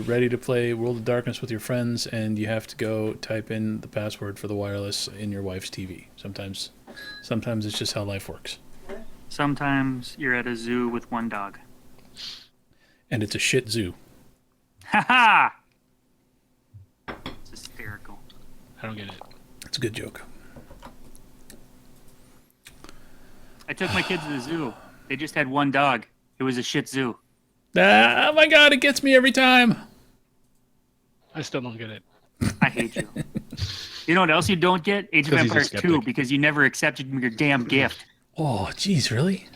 ready to play World of Darkness with your friends, and you have to go type in the password for the wireless in your wife's TV. Sometimes it's just how life works. Sometimes you're at a zoo with one dog. And it's a shit zoo. Ha ha! It's hysterical. I don't get it. It's a good joke. I took my kids to the zoo. They just had one dog. It was a shit zoo. Ah, oh my god, it gets me every time. I still don't get it. I hate you. You know what else you don't get? Age of 'Cause he's a Empires 2, skeptic. because you never accepted your damn gift. Oh, jeez, really?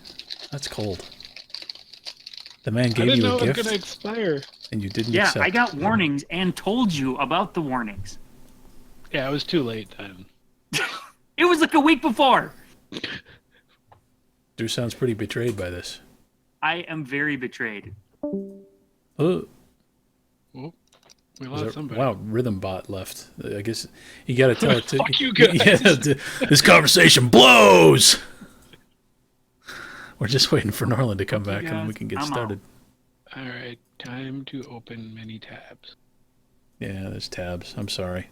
That's cold. The man I gave didn't you know a it was gift, gonna expire. and you didn't Yeah, accept. I got warnings and told you about the warnings. Yeah, it was too late then. It was like a week before. Drew sounds pretty betrayed by this. I am very betrayed. Oh, We lost somebody. wow, Rhythm Bot left. I guess you got to tell it to. Fuck you guys. Yeah, this conversation blows. We're just waiting for Norland to come back, and then we guys. can get I'm started. All right, time to open many tabs. Yeah, there's tabs. I'm sorry.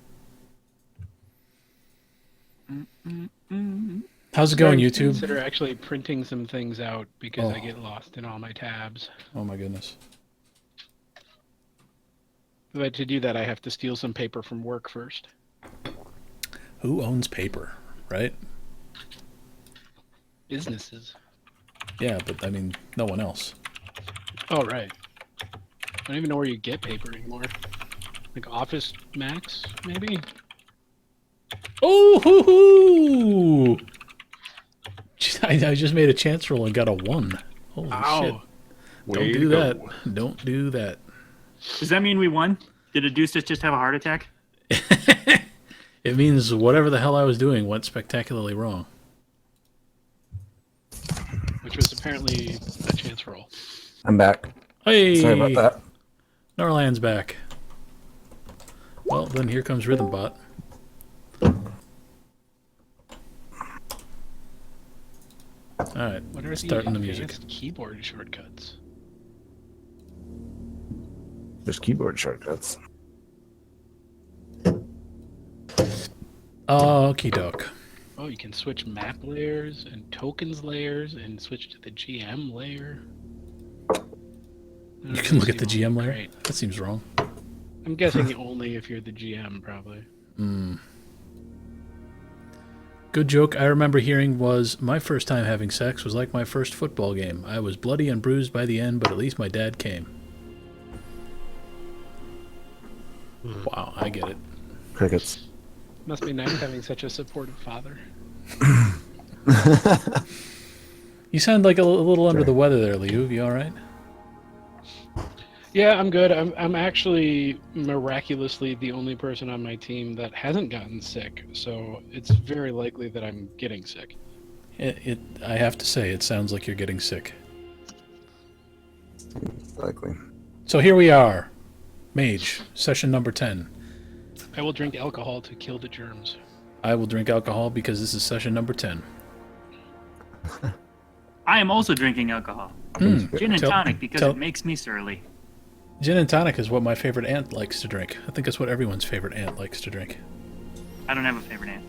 How's it going, YouTube? Consider actually printing some things out because I get lost in all my tabs. Oh my goodness. But to do that, I have to steal some paper from work first. Who owns paper, right? Businesses. Yeah, but I mean, no one else. Oh, right. I don't even know where you get paper anymore. Like Office Max, maybe? Oh, hoo, hoo. I just made a chance roll and got a 1. Holy shit. Ow. Don't do that. Don't do that. Does that mean we won? Did Adustus just have a heart attack? It means whatever the hell I was doing went spectacularly wrong. Which was apparently a chance roll. I'm back. Hey! Sorry about that. Norland's back. Well, then here comes Rhythmbot. Alright, What are starting the music. advanced keyboard shortcuts? There's keyboard shortcuts. Okie doke. Oh, you can switch map layers and tokens layers and switch to the GM layer. You can look at the GM layer? Great. That seems wrong. I'm guessing only if you're the GM, probably. Good joke I remember hearing was, my first time having sex was like my first football game. I was bloody and bruised by the end, but at least my dad came. Wow, I get it. Crickets. Must be nice having such a supportive father. You sound like a little under the weather there, Liu. You alright? Yeah, I'm good. I'm actually miraculously the only person on my team that hasn't gotten sick, so it's very likely that I'm getting sick. I have to say, it sounds like you're getting sick. Likely. So here we are. Mage, session number 10. I will drink alcohol to kill the germs. I will drink alcohol because this is session number 10. I am also drinking alcohol. Gin and Tell- tonic because tell- it makes me surly. Gin and tonic is what my favorite aunt likes to drink. I think it's what everyone's favorite aunt likes to drink. I don't have a favorite aunt.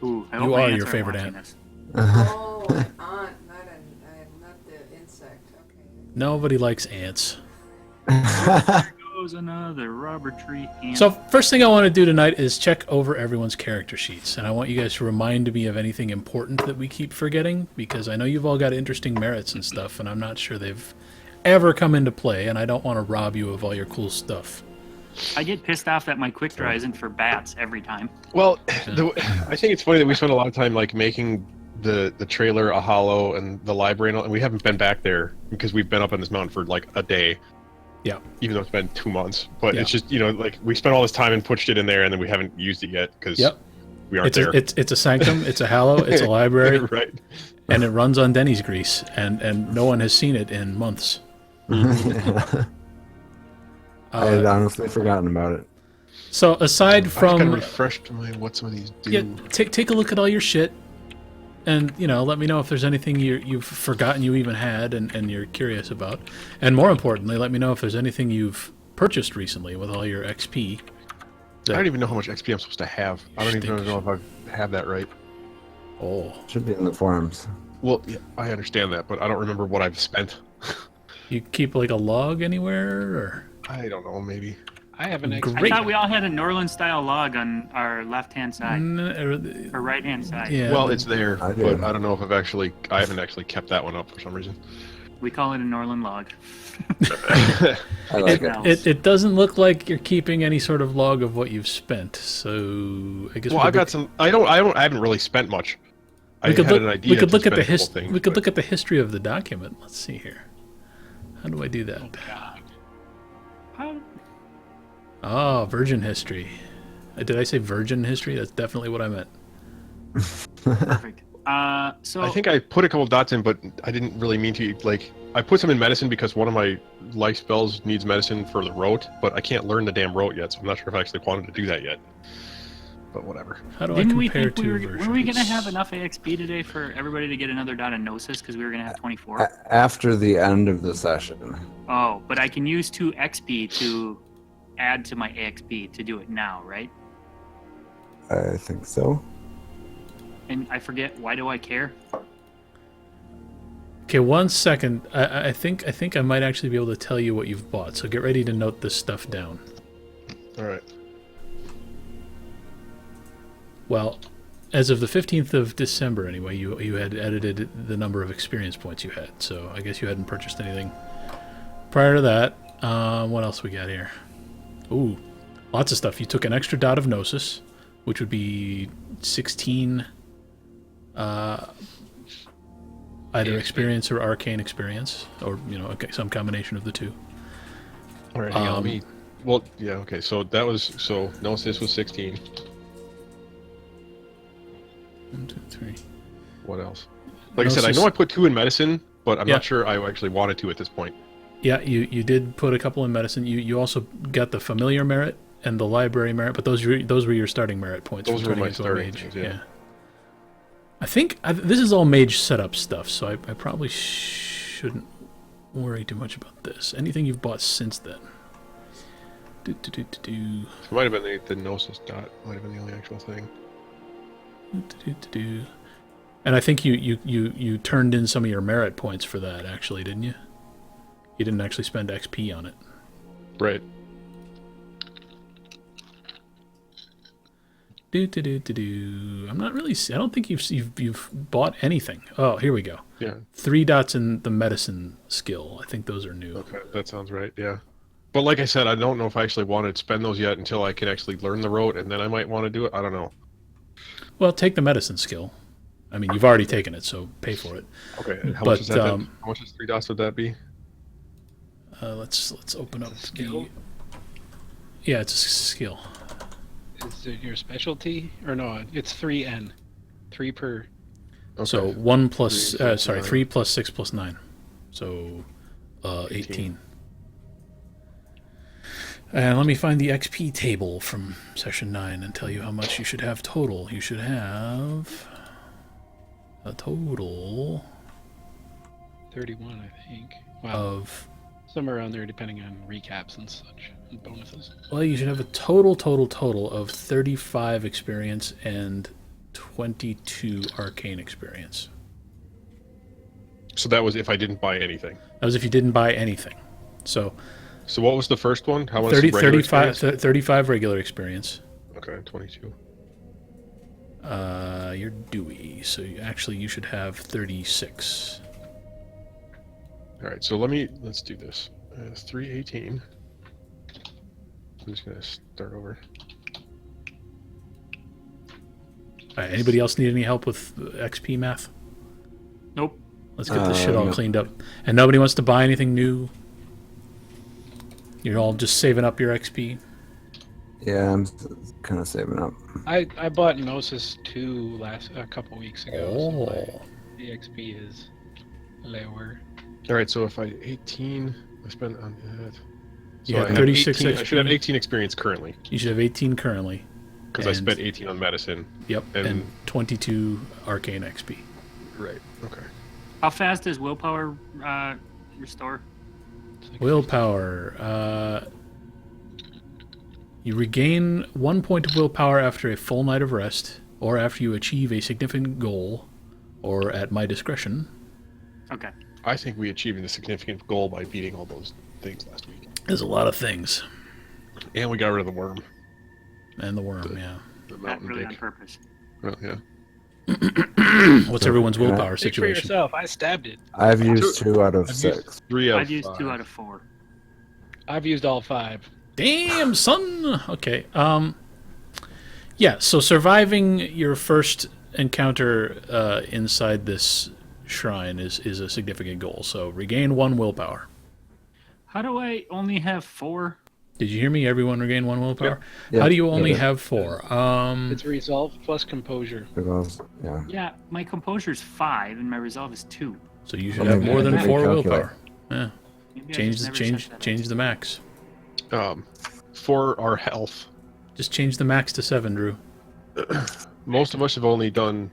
Ooh, I hope You my are aunts your favorite watching aunt. this. Oh, an aunt, not the insect. Okay. Nobody likes ants. There goes another rubber tree ant. So first thing I want to do tonight is check over everyone's character sheets. And I want you guys to remind me of anything important that we keep forgetting, because I know you've all got interesting merits and stuff, and I'm not sure they've ever come into play, and I don't want to rob you of all your cool stuff. I get pissed off that my quick draw isn't for bats every time. Well, I think it's funny that we spent a lot of time like making the trailer a hollow and the library, and we haven't been back there because we've been up on this mountain for like a day. Yeah. Even though it's been 2 months, but Yeah. it's just like we spent all this time and pushed it in there, and then we haven't used it yet because Yep. we aren't It's there. it's a sanctum, it's a hallow, it's a library, right. and it runs on Denny's grease, and no one has seen it in months. I had honestly forgotten about it. So aside I just gotta from refresh my what some of these do. yeah, take a look at all your shit, and let me know if there's anything you've forgotten you even had and you're curious about, and more importantly, let me know if there's anything you've purchased recently with all your XP. I don't even know how much XP I'm supposed to have. I don't even know if I have that right. Oh, Should be in the forums. Well, yeah, I understand that, but I don't remember what I've spent. you keep like a log anywhere, or I don't know, maybe. I have an I XP. Great. thought we all had a Norland style log on our left-hand side or right-hand side. yeah. Well, it's there, I do. but I don't know if I haven't actually kept that one up for some reason. We call it a Norland log. I like it. It doesn't look like you're keeping any sort of log of what you've spent. So I guess Well, we I've could got some. I haven't really spent much. I we could had look, an idea. we could to look at the spend a couple things, we could but- look at the history of the document. Let's see here. How do I do that? God. How- Oh, virgin history. Did I say virgin history? That's definitely what I meant. Perfect. So I think I put a couple dots in, but I didn't really mean to. Like, I put some in medicine because one of my life spells needs medicine for the rote, but I can't learn the damn rote yet, so I'm not sure if I actually wanted to do that yet. But whatever. How do I didn't we compare think we two were versions? we gonna have enough XP today for everybody to get another dot of Gnosis because we were gonna have 24? After the end of the session. Oh, but I can use 2 XP to add to my AXP to do it now, right? I think so. And I forget, why do I care? Okay, 1 second. I think I might actually be able to tell you what you've bought. So get ready to note this stuff down. All right. Well, as of the 15th of December, anyway, you had edited the number of experience points you had. So I guess you hadn't purchased anything prior to that. What else we got here? Ooh, lots of stuff. You took an extra dot of Gnosis, which would be 16 either experience or arcane experience, or some combination of the two. All right. Hang on, let me. Well, yeah. Okay. So that was Gnosis was 16. 1, 2, 3. What else? Like I said, I know I put 2 in medicine, but I'm not sure I actually wanted to at this point. Yeah, you did put a couple in medicine. You also got the familiar merit and the library merit, but those were your starting merit points. Those for were my turning into a starting mage. things, yeah. I think this is all mage setup stuff, so I probably shouldn't worry too much about this. Anything you've bought since then? It might have been the Gnosis dot. Might have been the only actual thing. And I think you turned in some of your merit points for that, actually, didn't you? You didn't actually spend XP on it. Right. I'm not really. I don't think you've bought anything. Oh, here we go. Yeah. 3 dots in the medicine skill. I think those are new. Okay, that sounds right. Yeah. But like I said, I don't know if I actually want to spend those yet until I can actually learn the rote, and then I might want to do it. I don't know. Well, take the medicine skill. I mean, you've already taken it, so pay for it. Okay. And how But, much is that? Then? How much is 3 dots would that be? Let's open up Skill? Yeah, it's a skill. Is it your specialty? Or no, it's 3N. 3 per. Okay. So 1 plus 3 plus 9. 3 plus 6 plus 9. So 18. And let me find the XP table from session 9 and tell you how much you should have total. You should have a total 31, I think. Wow. of, Somewhere around there, depending on recaps and such, and bonuses. well, you should have a total of 35 experience and 22 arcane experience. So that was if I didn't buy anything. That was if you didn't buy anything. So So what was the first one? How much? 35 regular experience. Okay, 22. You're Dewey, so you should have 36. All right, so let's do this. It's 318. I'm just gonna start over. All right, anybody else need any help with XP math? Nope. Let's get this shit all No. cleaned up. And nobody wants to buy anything new? You're all just saving up your XP? Yeah, I'm kind of saving up. I bought Gnosis 2 a couple weeks ago. So Oh. my EXP is lower. All right, so if I 18, I spend on that. So You I have have 36 18, I should have XP. 18 experience currently You should have 18 currently. because I And- spent 18 on medicine. Yep, And- and 22 arcane XP. Right. Okay. How fast does willpower restore? It's like Willpower. You regain 1 point of willpower after a full night of rest, or after you achieve a significant goal, or at my discretion. Okay. I think we achieved a significant goal by beating all those things last week. There's a lot of things. And we got rid of the worm. And the worm, yeah. The Not mountain really on dick. purpose. Well, yeah. What's everyone's Can I- willpower Speak for situation? yourself. I stabbed it. I've used 2 out of I've 6. used 3 out of I've used 2 5. out of 4. I've used all 5. Damn, son. Okay. Yeah. So surviving your first encounter inside this shrine is a significant goal. So regain 1 willpower. How do I only have 4? Did you hear me? Everyone regain 1 willpower. Yep. How do you only Yep. have 4? It's resolve plus composure. Because, yeah. Yeah, my composure's 5 and my resolve is 2. So you should Well, have maybe more I than can 4 recalculate. willpower. Yeah. Maybe I Change just the never change set that up. change the max. For our health, Just change the max to 7, Drew. most of us have only gotten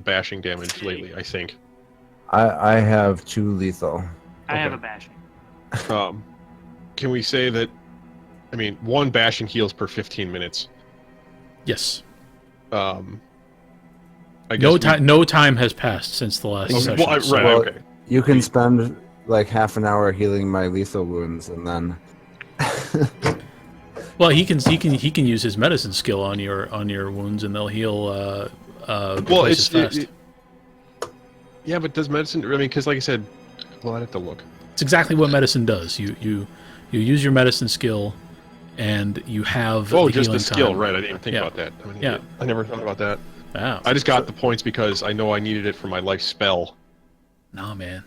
bashing damage lately, I think. I have 2 lethal. I have Okay. a bashing. Can we say that, 1 bashing heals per 15 minutes. Yes. I guess No time has passed since the last Okay, session. well, so- right, Well, okay. You can spend like half an hour healing my lethal wounds, and then Well, he can use his medicine skill on your wounds, and they'll heal. Well, Twice as fast. Yeah, but does medicine? Because like I said, well, I'd have to look. It's exactly what medicine does. You use your medicine skill, and you have Oh, the just the healing skill, time. right? I didn't even think Yeah. about that. Yeah. I never thought about that. Wow. I just got the points because I know I needed it for my life spell. Nah, man.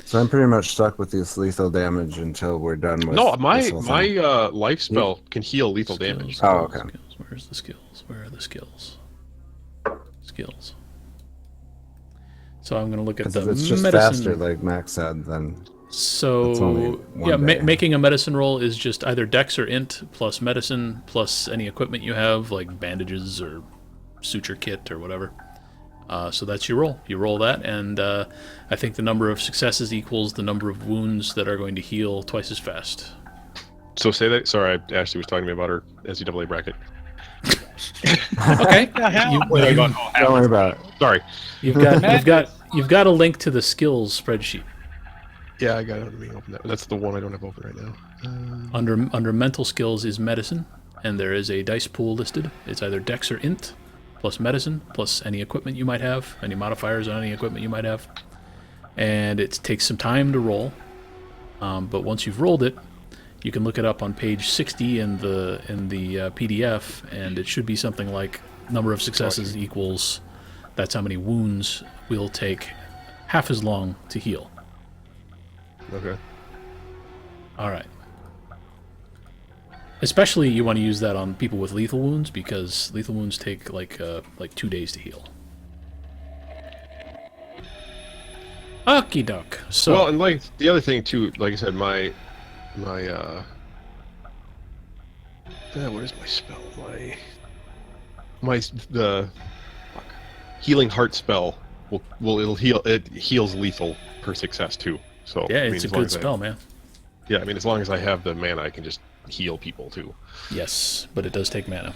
so I'm pretty much stuck with this lethal damage until we're done with. No, my this whole thing. life spell can heal lethal Skills, damage. Oh, okay. Skills. Where's the skills? Where are the skills? Skills. So I'm going to look at 'Cause the if it's just medicine. faster, like Max said, then It's So only one yeah, day. making a medicine roll is just either Dex or Int plus medicine plus any equipment you have, like bandages or suture kit or whatever. So that's your roll. You roll that, and I think the number of successes equals the number of wounds that are going to heal twice as fast. So say that. Sorry, Ashley was talking to me about her NCAA bracket. Okay. don't worry about it. Sorry. You've got a link to the skills spreadsheet. Yeah, I got it. Let me open that. That's the one I don't have open right now. Under mental skills is medicine, and there is a dice pool listed. It's either Dex or Int, plus medicine, plus any equipment you might have, any modifiers on any equipment you might have. And it takes some time to roll, but once you've rolled it, you can look it up on page 60 in the PDF, and it should be something like number of successes equals that's how many wounds will take half as long to heal. Okay. All right. Especially you want to use that on people with lethal wounds because lethal wounds take like 2 days to heal. Okie doke. So Well, and like the other thing too, like I said, my where's my spell? The healing heart spell it'll heal. It heals lethal per success too. So yeah, I mean, it's a as long good as I- spell, man. Yeah, I mean, as long as I have the mana, I can just heal people too. Yes, but it does take mana.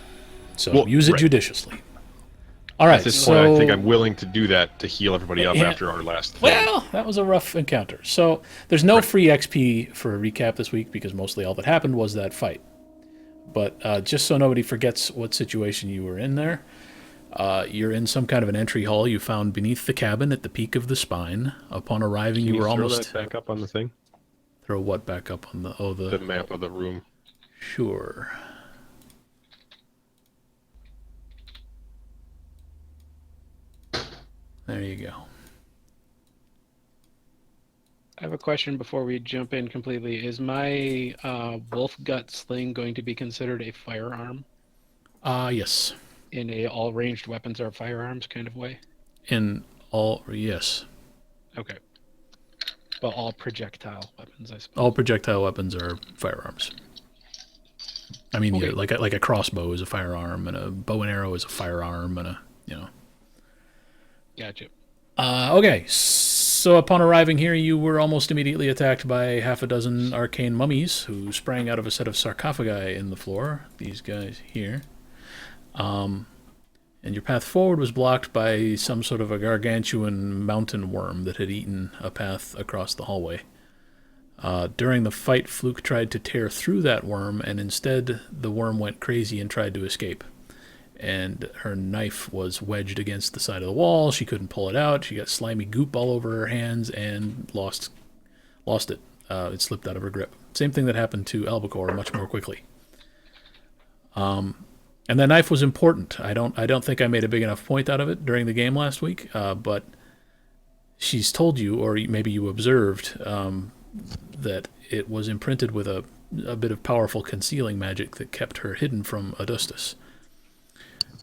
So Well, use it right. judiciously. All right. At this so point, I think I'm willing to do that to heal everybody up Yeah. after our last thing. well, that was a rough encounter. So there's no free XP for a recap this week because mostly all that happened was that fight. But just so nobody forgets what situation you were in there, you're in some kind of an entry hall you found beneath the cabin at the peak of the spine. Upon arriving, Can you were throw almost... that back up on the thing, Throw what back up on the... Oh, the map of the room. Sure. There you go. I have a question before we jump in completely. Is my wolf gut sling going to be considered a firearm Yes. in a all ranged weapons are firearms kind of way? In all... Yes. Okay. But all projectile weapons, I suppose. All projectile weapons are firearms. I mean, Okay. yeah, like a crossbow is a firearm, and a bow and arrow is a firearm, and a... Gotcha. Okay, So upon arriving here, you were almost immediately attacked by half a dozen arcane mummies who sprang out of a set of sarcophagi in the floor. These guys here. And your path forward was blocked by some sort of a gargantuan mountain worm that had eaten a path across the hallway. During the fight, Fluke tried to tear through that worm, and instead the worm went crazy and tried to escape. And her knife was wedged against the side of the wall. She couldn't pull it out. She got slimy goop all over her hands and lost it. It slipped out of her grip. Same thing that happened to Albacore, much more quickly. And that knife was important. I don't think I made a big enough point out of it during the game last week, but she's told you, or maybe you observed, that it was imprinted with a bit of powerful concealing magic that kept her hidden from Adustus.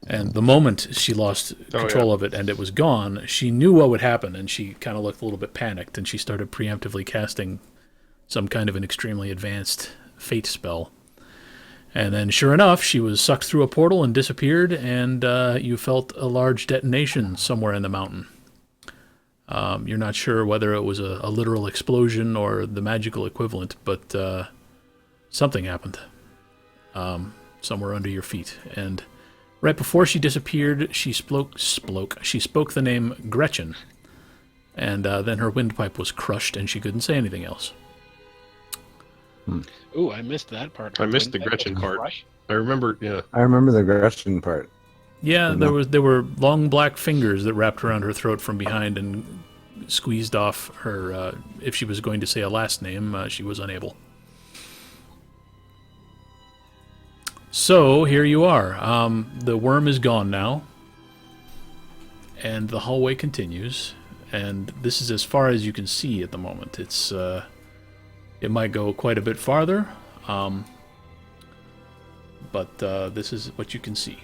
And the moment she lost control of it and it was gone, she knew what would happen, and she kind of looked a little bit panicked, and she started preemptively casting some kind of an extremely advanced fate spell. And then, sure enough, she was sucked through a portal and disappeared, and you felt a large detonation somewhere in the mountain. You're not sure whether it was a literal explosion or the magical equivalent, but something happened somewhere under your feet. And right before she disappeared, she spoke the name Gretchen, and then her windpipe was crushed, and she couldn't say anything else. Ooh, I missed that part. I missed the Gretchen part. I remember, yeah. I remember the Gretchen part. Yeah, there were long black fingers that wrapped around her throat from behind and squeezed off her. If she was going to say a last name, she was unable. So here you are. The worm is gone now, and the hallway continues. And this is as far as you can see at the moment. It might go quite a bit farther, but this is what you can see.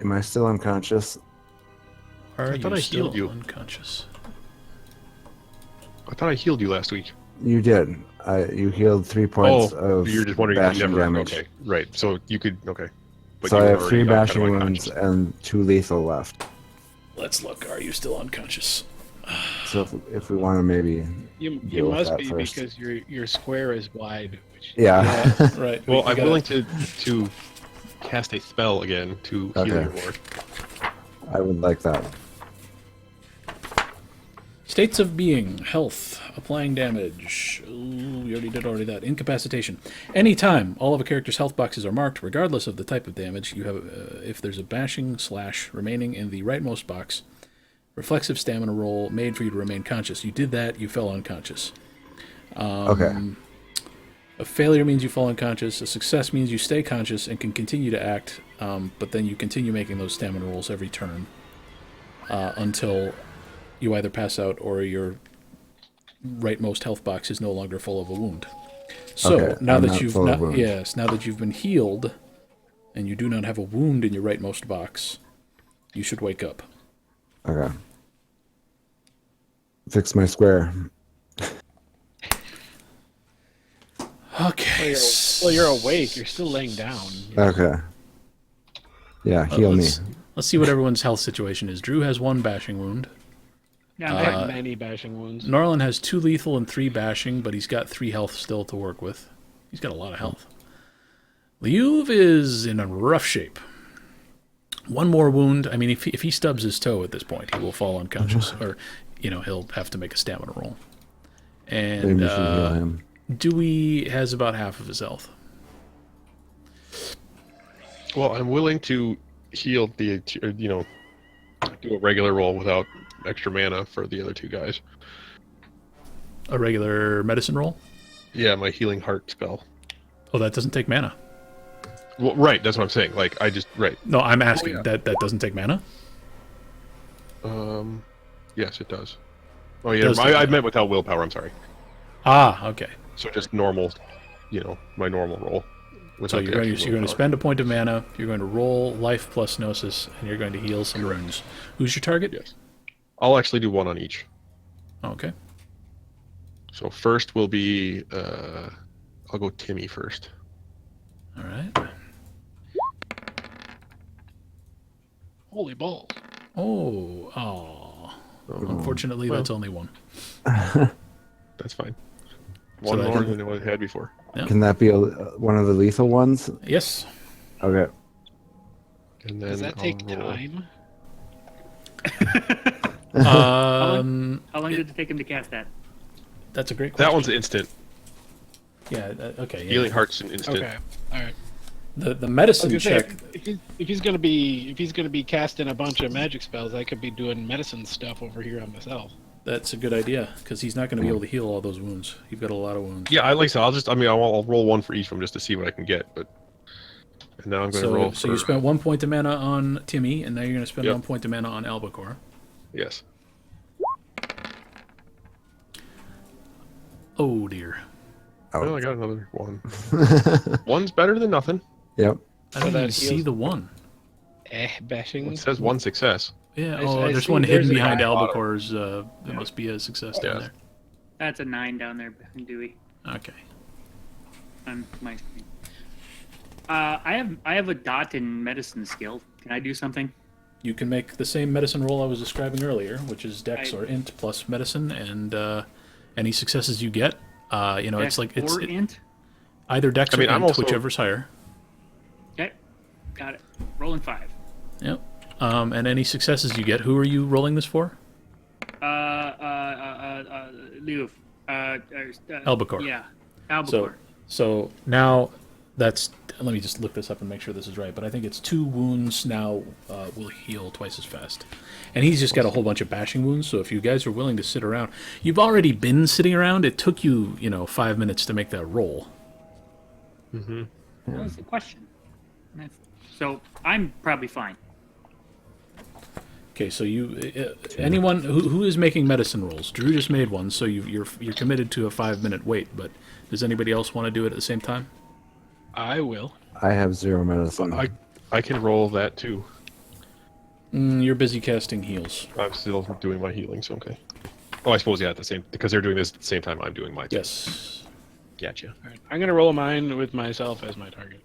Am I still unconscious? Are I thought you I still healed you. unconscious? I thought I healed you last week. You did. You healed 3 points of you're just wondering if you bashing never. damage. Okay, right. So you could. Okay. But So you I were have 3 already kind of bashing wounds unconscious. and 2 lethal left. Let's look. Are you still unconscious? So if we want to maybe You deal with must that be first. because your square is wide. Which, Yeah. Right. Well, we I'm gotta- willing to cast a spell again to heal Okay. you more. I would like that. States of being, health, applying damage. Ooh, we already did that. Incapacitation. Anytime all of a character's health boxes are marked, regardless of the type of damage, you have, if there's a bashing / remaining in the rightmost box, reflexive stamina roll made for you to remain conscious. You did that, you fell unconscious. Okay. A failure means you fall unconscious. A success means you stay conscious and can continue to act, but then you continue making those stamina rolls every turn until you either pass out or your rightmost health box is no longer full of a wound. So Okay, now I'm that not you've full of wounds. now that you've been healed and you do not have a wound in your rightmost box, you should wake up. Okay. Fix my square. Okay. well, you're awake. You're still laying down. Okay. Yeah, heal me. Let's see what everyone's health situation is. Drew has 1 bashing wound. Yeah, I I'm have many bashing wounds. Norlin has 2 lethal and 3 bashing, but he's got 3 health still to work with. He's got a lot of health. Liuv is in a rough shape. 1 more wound. I mean, if he stubs his toe at this point, he will fall unconscious, or he'll have to make a stamina roll. And Maybe we should heal him. Dewey has about half of his health. Well, I'm willing to heal do a regular roll without extra mana for the other 2 guys. A regular medicine roll. Yeah, my healing heart spell. Oh, that doesn't take mana. Well, right, that's what I'm saying. Like, right. No, I'm asking. yeah. That doesn't take mana. Yes, it does. Oh yeah, Does take I mana. meant without willpower. I'm sorry. Ah, okay. So just normal, my normal roll. So without you're the going extra to willpower. spend a point of mana. You're going to roll life plus gnosis, and you're going to heal some wounds. Who's your target? Yes. I'll actually do 1 on each. Okay. So first will be, I'll go Timmy first. All right. Holy balls. Oh. Unfortunately, well. that's only one. That's fine. So One I more can- than what I had before. Can that be one of the lethal ones? Yes. Okay. And then Does that take I'll roll. time? How long did it take him to cast that? That's a great question. That one's instant. Yeah. Okay. Yeah. Healing Heart's an instant. Okay. All right. The I medicine was gonna say, check. if he's gonna be casting a bunch of magic spells, I could be doing medicine stuff over here on myself. That's a good idea because he's not going to be able to heal all those wounds. You've got a lot of wounds. Yeah, like I said, I'll roll one for each of them just to see what I can get. But and now I'm going to roll. So you spent 1 point of mana on Timmy, and now you're going to spend Yep. 1 point of mana on Albacore. Yes. Oh dear. Well, I got another one. One's better than nothing. Yep. I don't that even see heals- the one. Bashing. It says one success. Yeah. I There's see one there's hidden a behind guy. Albacore's. There must be a success down Yeah. there. That's a 9 down there behind Dewey Okay. on my screen. I have a dot in medicine skill. Can I do something? You can make the same medicine roll I was describing earlier, which is Dex I- or Int plus medicine, and any successes you get, it's like it's or int. either Dex I mean, or I'm Int, also- whichever's higher. Okay, got it. Rolling 5. Yep. And any successes you get, who are you rolling this for? Liuf. Albacore. Yeah, Albacore. So now that's. Let me just look this up and make sure this is right. But I think it's 2 wounds now will heal twice as fast, and he's just got a whole bunch of bashing wounds. So if you guys are willing to sit around, you've already been sitting around. It took you 5 minutes to make that roll. Mm-hmm. That was the question. So I'm probably fine. Okay, so anyone who is making medicine rolls? Drew just made one, so you're committed to a 5-minute wait. But does anybody else want to do it at the same time? I will. I have 0 medicine. I can roll that too. You're busy casting heals. I'm still doing my healing, so okay. Oh, I suppose at the same because they're doing this at the same time I'm doing my. Yes. Gotcha. All right. I'm gonna roll mine with myself as my target.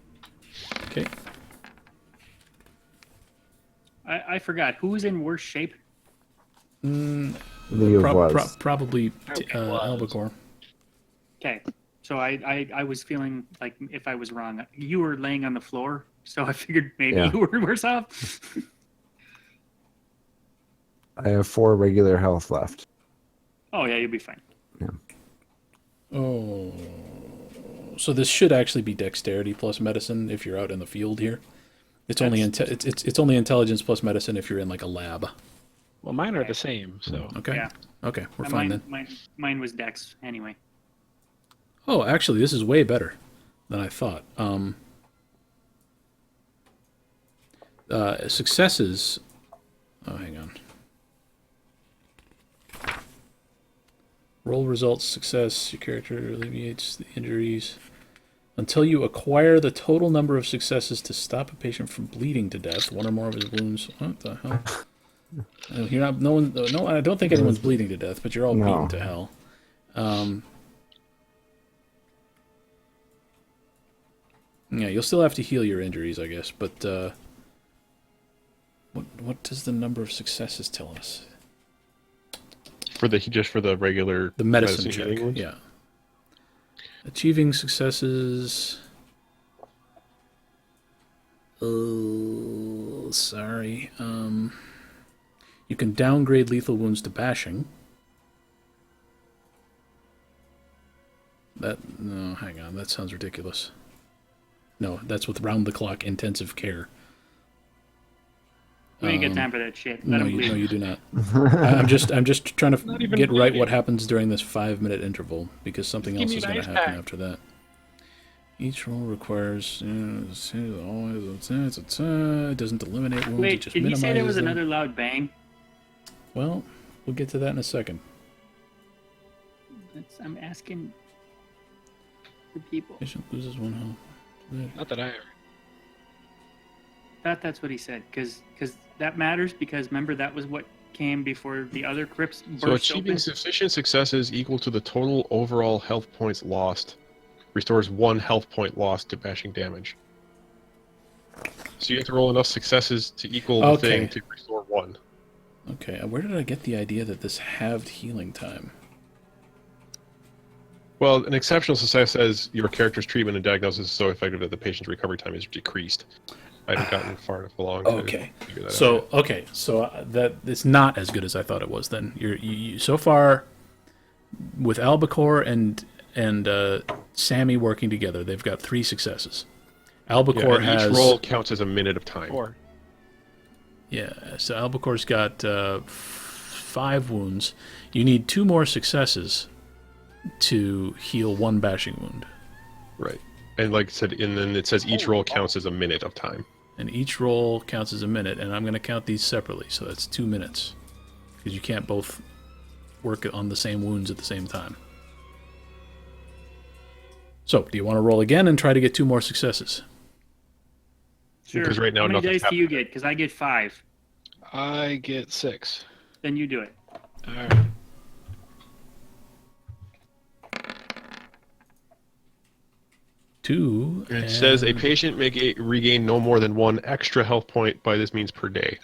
Okay. I forgot. Who's in worse shape? Leo was. Probably Okay. Albacore. Okay. So I was feeling like if I was wrong, you were laying on the floor, so I figured maybe Yeah. you were worse off. I have 4 regular health left. Oh yeah, you'll be fine. Oh. So this should actually be dexterity plus medicine if you're out in the field here. It's only it's only intelligence plus medicine if you're in like a lab. Well, mine are the same, so Okay. Yeah. Okay, we're fine then. Mine was Dex anyway. Oh, actually, this is way better than I thought. Successes. Oh, hang on. Roll results, success. Your character alleviates the injuries until you acquire the total number of successes to stop a patient from bleeding to death. 1 or more of his wounds. What the hell? You're not. No one. No, I don't think anyone's bleeding to death, but you're all No. beaten to hell. Yeah, you'll still have to heal your injuries, I guess. But what does the number of successes tell us? For the regular The medicine check. healing ones? Yeah. Achieving successes. Oh, sorry. You can downgrade lethal wounds to bashing. No, hang on. That sounds ridiculous. No, that's with round-the-clock intensive care. We ain't got time for that shit. Let No, him bleed. you do not. I'm just trying to Not even get right bleeding. what happens during this 5-minute interval because something Give else me is an going ice to happen pack. after that. Each roll requires it doesn't eliminate wounds. It Wait, just did he say there was minimizes them. another loud bang? Well, we'll get to that in a second. I'm asking the people. Patient loses 1 health. not that I. That's what he said. Because that matters. Because remember that was what came before the other crypts So burst achieving open. sufficient successes equal to the total overall health points lost restores 1 health point lost to bashing damage. So you have to roll enough successes to equal the Okay. thing to restore 1. Okay, where did I get the idea that this halved healing time? Well, an exceptional success says your character's treatment and diagnosis is so effective that the patient's recovery time is decreased. I haven't gotten far enough along. Okay, to figure that out so that it's not as good as I thought it was. Then you so far with Albacore and Sammy working together, they've got 3 successes. yet. Albacore Yeah, and has each roll counts as a minute of time. 4. Yeah, so Albacore's got 5 wounds. You need 2 more successes to heal 1 bashing wound. Right. And like I said, and then it says each roll counts as a minute of time. And each roll counts as a minute, and I'm going to count these separately, so that's 2 minutes. Because you can't both work on the same wounds at the same time. So, do you want to roll again and try to get 2 more successes? Sure. Because right now how many nothing's dice do you get? Because I get 5. I get 6. Then you do it. All right. Two. It says a patient may regain no more than 1 extra health point by this means per day.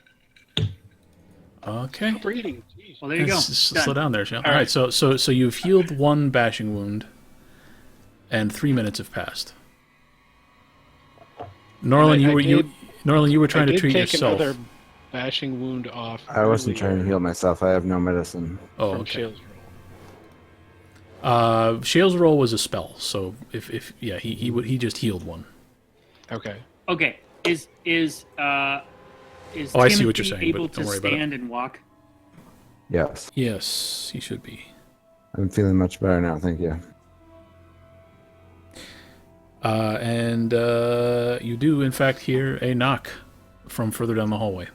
Okay. Breeding. Jeez. Well, there you go. Slow Done. down there, Shell. All All right, so you've healed 1 bashing wound, and 3 minutes have passed. Norland, you were trying to treat take yourself. another bashing wound off. I wasn't trying to earlier heal myself. I have no medicine. Oh, from okay. Shale's roll. Shale's roll was a spell, so if he just healed 1. Okay. Okay. Is Oh, I see what you're Timothy saying, able but don't to worry about it. stand and walk? Yes. Yes, he should be. I'm feeling much better now, thank you. And you do, in fact, hear a knock from further down the hallway.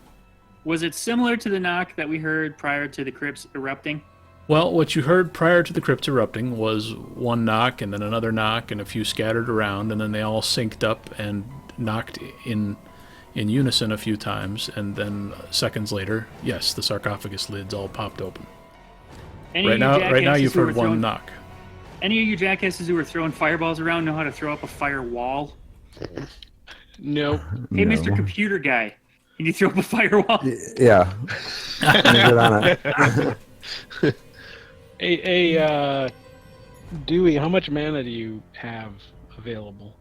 Was it similar to the knock that we heard prior to the crypts erupting? Well, what you heard prior to the crypt erupting was 1 knock, and then another knock, and a few scattered around, and then they all synced up and knocked in unison a few times, and then seconds later, yes, the sarcophagus lids all popped open. Any Right of you now, jackasses you've who were heard 1 throwing- knock. Any of you jackasses who were throwing fireballs around know how to throw up a fire wall? Nope. Hey, No. Mr. Computer Guy, can you throw up a firewall? Yeah. I'm good on it. Hey, Dewey, how much mana do you have available?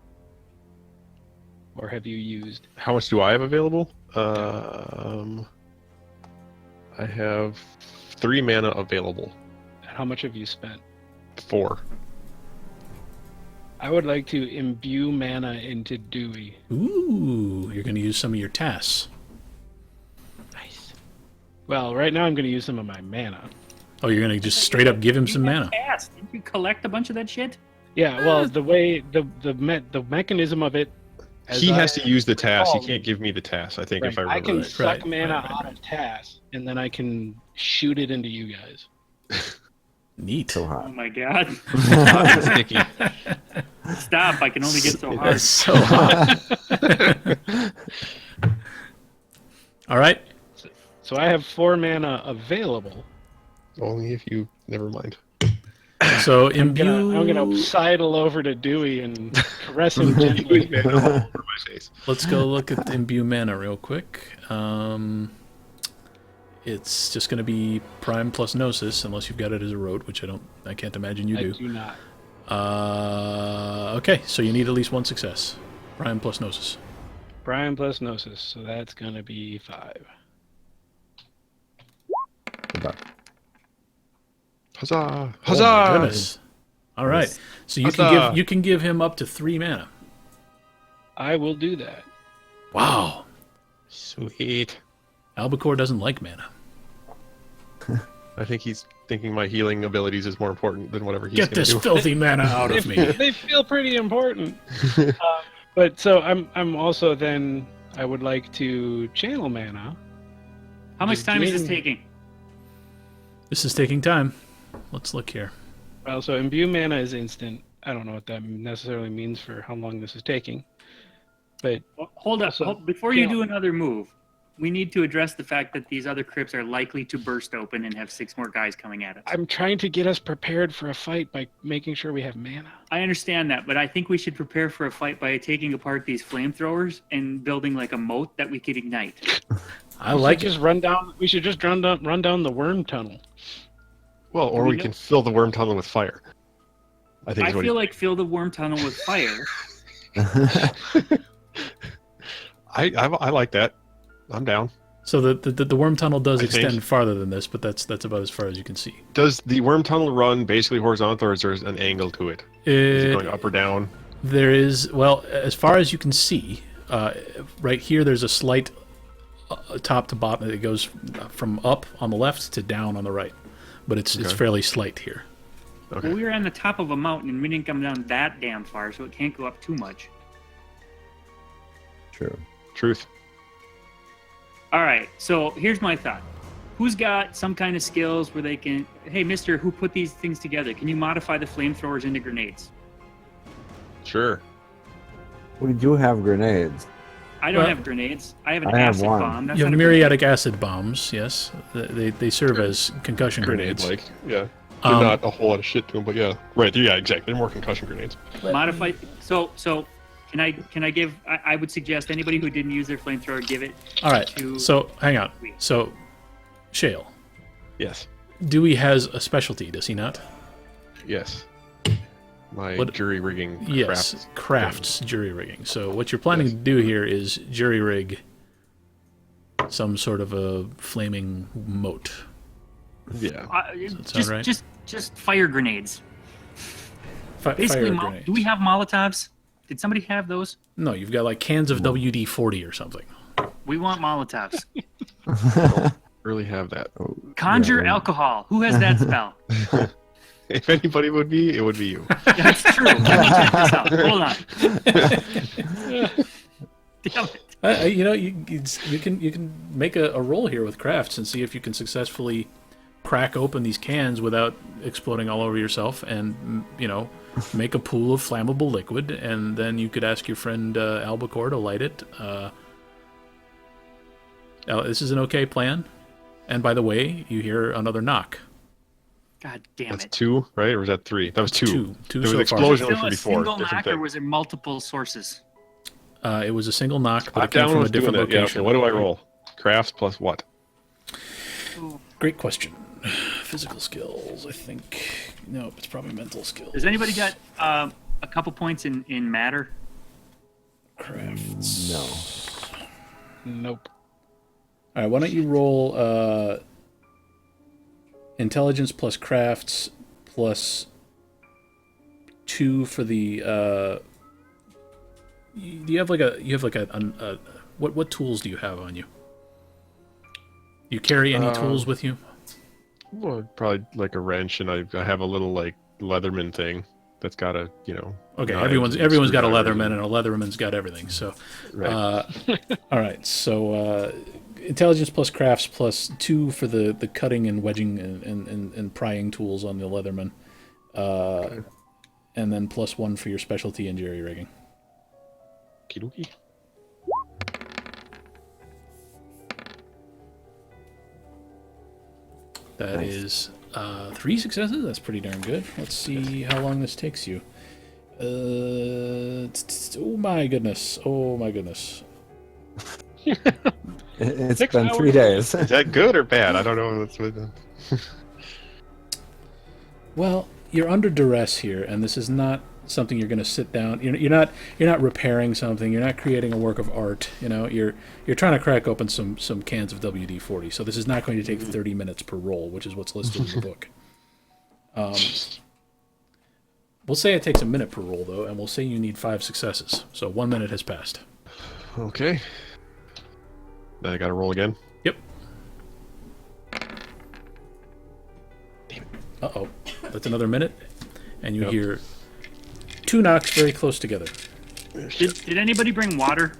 Or have you used? How much do I have available? I have 3 mana available. How much have you spent? 4. I would like to imbue mana into Dewey. Ooh, you're going to use some of your tasks. Nice. Well, right now I'm going to use some of my mana. Oh, you're going to just straight up give him some mana. Yes. Didn't you collect a bunch of that shit? Yeah, well, the way the mechanism of it. as He has I- to use the task. He Oh. can't give me the task, I think, Right, if I I remember can right. suck Right, mana right. out of tasks, and then I can shoot it into you guys. Neat. So Oh hot. my god. Sticky. Stop. I can only get so hard. That's so hot. All right. So I have 4 mana available. Only if you... Never mind. So I'm imbue. gonna sidle over to Dewey and caress him gently. My face. Let's go look at imbue mana real quick. It's just going to be prime plus gnosis, unless you've got it as a rote, which I can't imagine you I do. do not. Okay, so you need at least 1 success. Prime plus gnosis. Brian plus Gnosis, so that's gonna be 5. Huzzah! Oh Huzzah! my goodness. All right, so Huzzah. you can give him up to 3 mana. I will do that. Wow. Sweet. Albacore doesn't like mana. I think he's thinking my healing abilities is more important than whatever he's Get gonna this do. filthy mana out of me. They feel pretty important. But so I'm also then I would like to channel mana. How much Just time is this doing- taking? This is taking time. Let's look here. Well, so imbue mana is instant. I don't know what that necessarily means for how long this is taking. But Hold up. So, Before you yeah. do another move, we need to address the fact that these other crypts are likely to burst open and have 6 more guys coming at us. I'm trying to get us prepared for a fight by making sure we have mana. I understand that, but I think we should prepare for a fight by taking apart these flamethrowers and building like a moat that we could ignite. I like just it. run down. We should just run down the worm tunnel. Well, or We we know- can fill the worm tunnel with fire. I think. I is what feel like fill the worm tunnel with fire. I like that. I'm down. So the worm tunnel does I extend think- farther than this, but that's about as far as you can see. Does the worm tunnel run basically horizontal, or is there an angle to it? Is it going up or down? There is, well, as far as you can see, right here there's a slight top to bottom. It goes from up on the left to down on the right, but it's Okay. fairly slight here. Okay. Well, we were on the top of a mountain and we didn't come down that damn far, so it can't go up too much. True. Truth. All right, so here's my thought. Who's got some kind of skills where they can, hey, mister, who put these things together? Can you modify the flamethrowers into grenades? Sure. We do have grenades. I don't Well, have grenades. I have an I have acid one. bomb. That's You have not a muriatic acid bombs, yes. They serve as concussion Grenade, grenades. like, yeah. They're Um, not a whole lot of shit to them, but yeah. Right, yeah, exactly. They're more concussion grenades. grenade. Modify. So can I give? I would suggest anybody who didn't use their flamethrower give it. All right, to- so hang on. So, Shale, Yes. Dewey has a specialty, does he not? Yes. My What- jury rigging Yes, crafts. crafts jury rigging. So what you're planning Yes. to do here is jury rig some sort of a flaming moat. Yeah. sound right? Just fire grenades. Basically, Fire grenades. do we have Molotovs? Did somebody have those? No, you've got like cans of WD-40 or something. We want Molotovs. Really have that. Conjure Yeah. alcohol. Who has that spell? If anybody would be, it would be you. That's true. Let me check this out. Hold on. Damn it. You can make a roll here with crafts and see if you can successfully crack open these cans without exploding all over yourself, and make a pool of flammable liquid, and then you could ask your friend Albacore to light it. This is an okay plan. And by the way, you hear another knock. God damn That's it. 2, right? Or was that 3? That was 2. Two There was so explosion Still for a before. single Different knock, or thing. was it multiple sources? It was a single knock, but Lock it came down from a was doing different that. Yeah, location. okay. What do I roll? Crafts plus what? Great question. Physical skills, I think. No, it's probably mental skills. Has anybody got a couple points in matter? Crafts? No. Nope. All right, why don't you roll intelligence plus crafts plus 2 for the. You have like a what tools do you have on you? You carry any tools with you? Well, probably like a wrench, and I have a little like Leatherman thing that's got a Okay, knives and everyone's got a screwdrivers Leatherman, and- and a Leatherman's got everything. So, Right. all right. So, intelligence plus crafts plus 2 for the cutting and wedging and prying tools on the Leatherman, and then plus 1 for your specialty in jerry rigging. Kidoki. That Nice. is 3 successes. That's pretty darn good. Let's see how long this takes you. Oh my goodness. Oh my goodness. It's 6 been 3 hours. days. Is that good or bad? I don't know. What's with Well, you're under duress here, and this is not something you're going to sit down. You're not repairing something. You're not creating a work of art. You're trying to crack open some cans of WD-40. So this is not going to take 30 minutes per roll, which is what's listed in the book. We'll say it takes a minute per roll, though, and we'll say you need 5 successes. So 1 minute has passed. Okay. Then I got to roll again. Yep. Uh-oh. That's another minute. And you Yep. hear 2 knocks very close together. Did anybody bring water?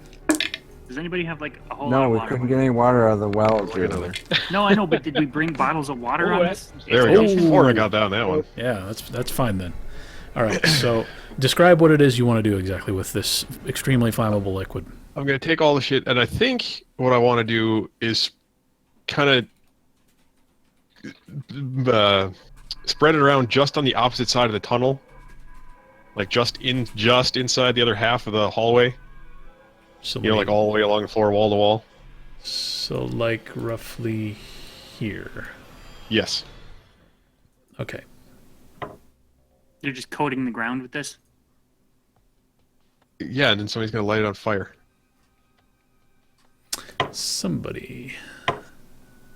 Does anybody have like a whole lot No, of we water? couldn't get any water out of the well. Roll another. No, I know, but did we bring bottles of water Oh, on this? There we go. Oh. 4 I got down that one. Yeah, that's fine then. All right, so describe what it is you want to do exactly with this extremely flammable liquid. I'm gonna take all the shit, and I think what I want to do is kind of spread it around just on the opposite side of the tunnel, like just inside the other half of the hallway. So You know, like all the way along the floor, wall to wall. So like roughly here. Yes. Okay. You're just coating the ground with this? Yeah, and then somebody's gonna light it on fire. Somebody.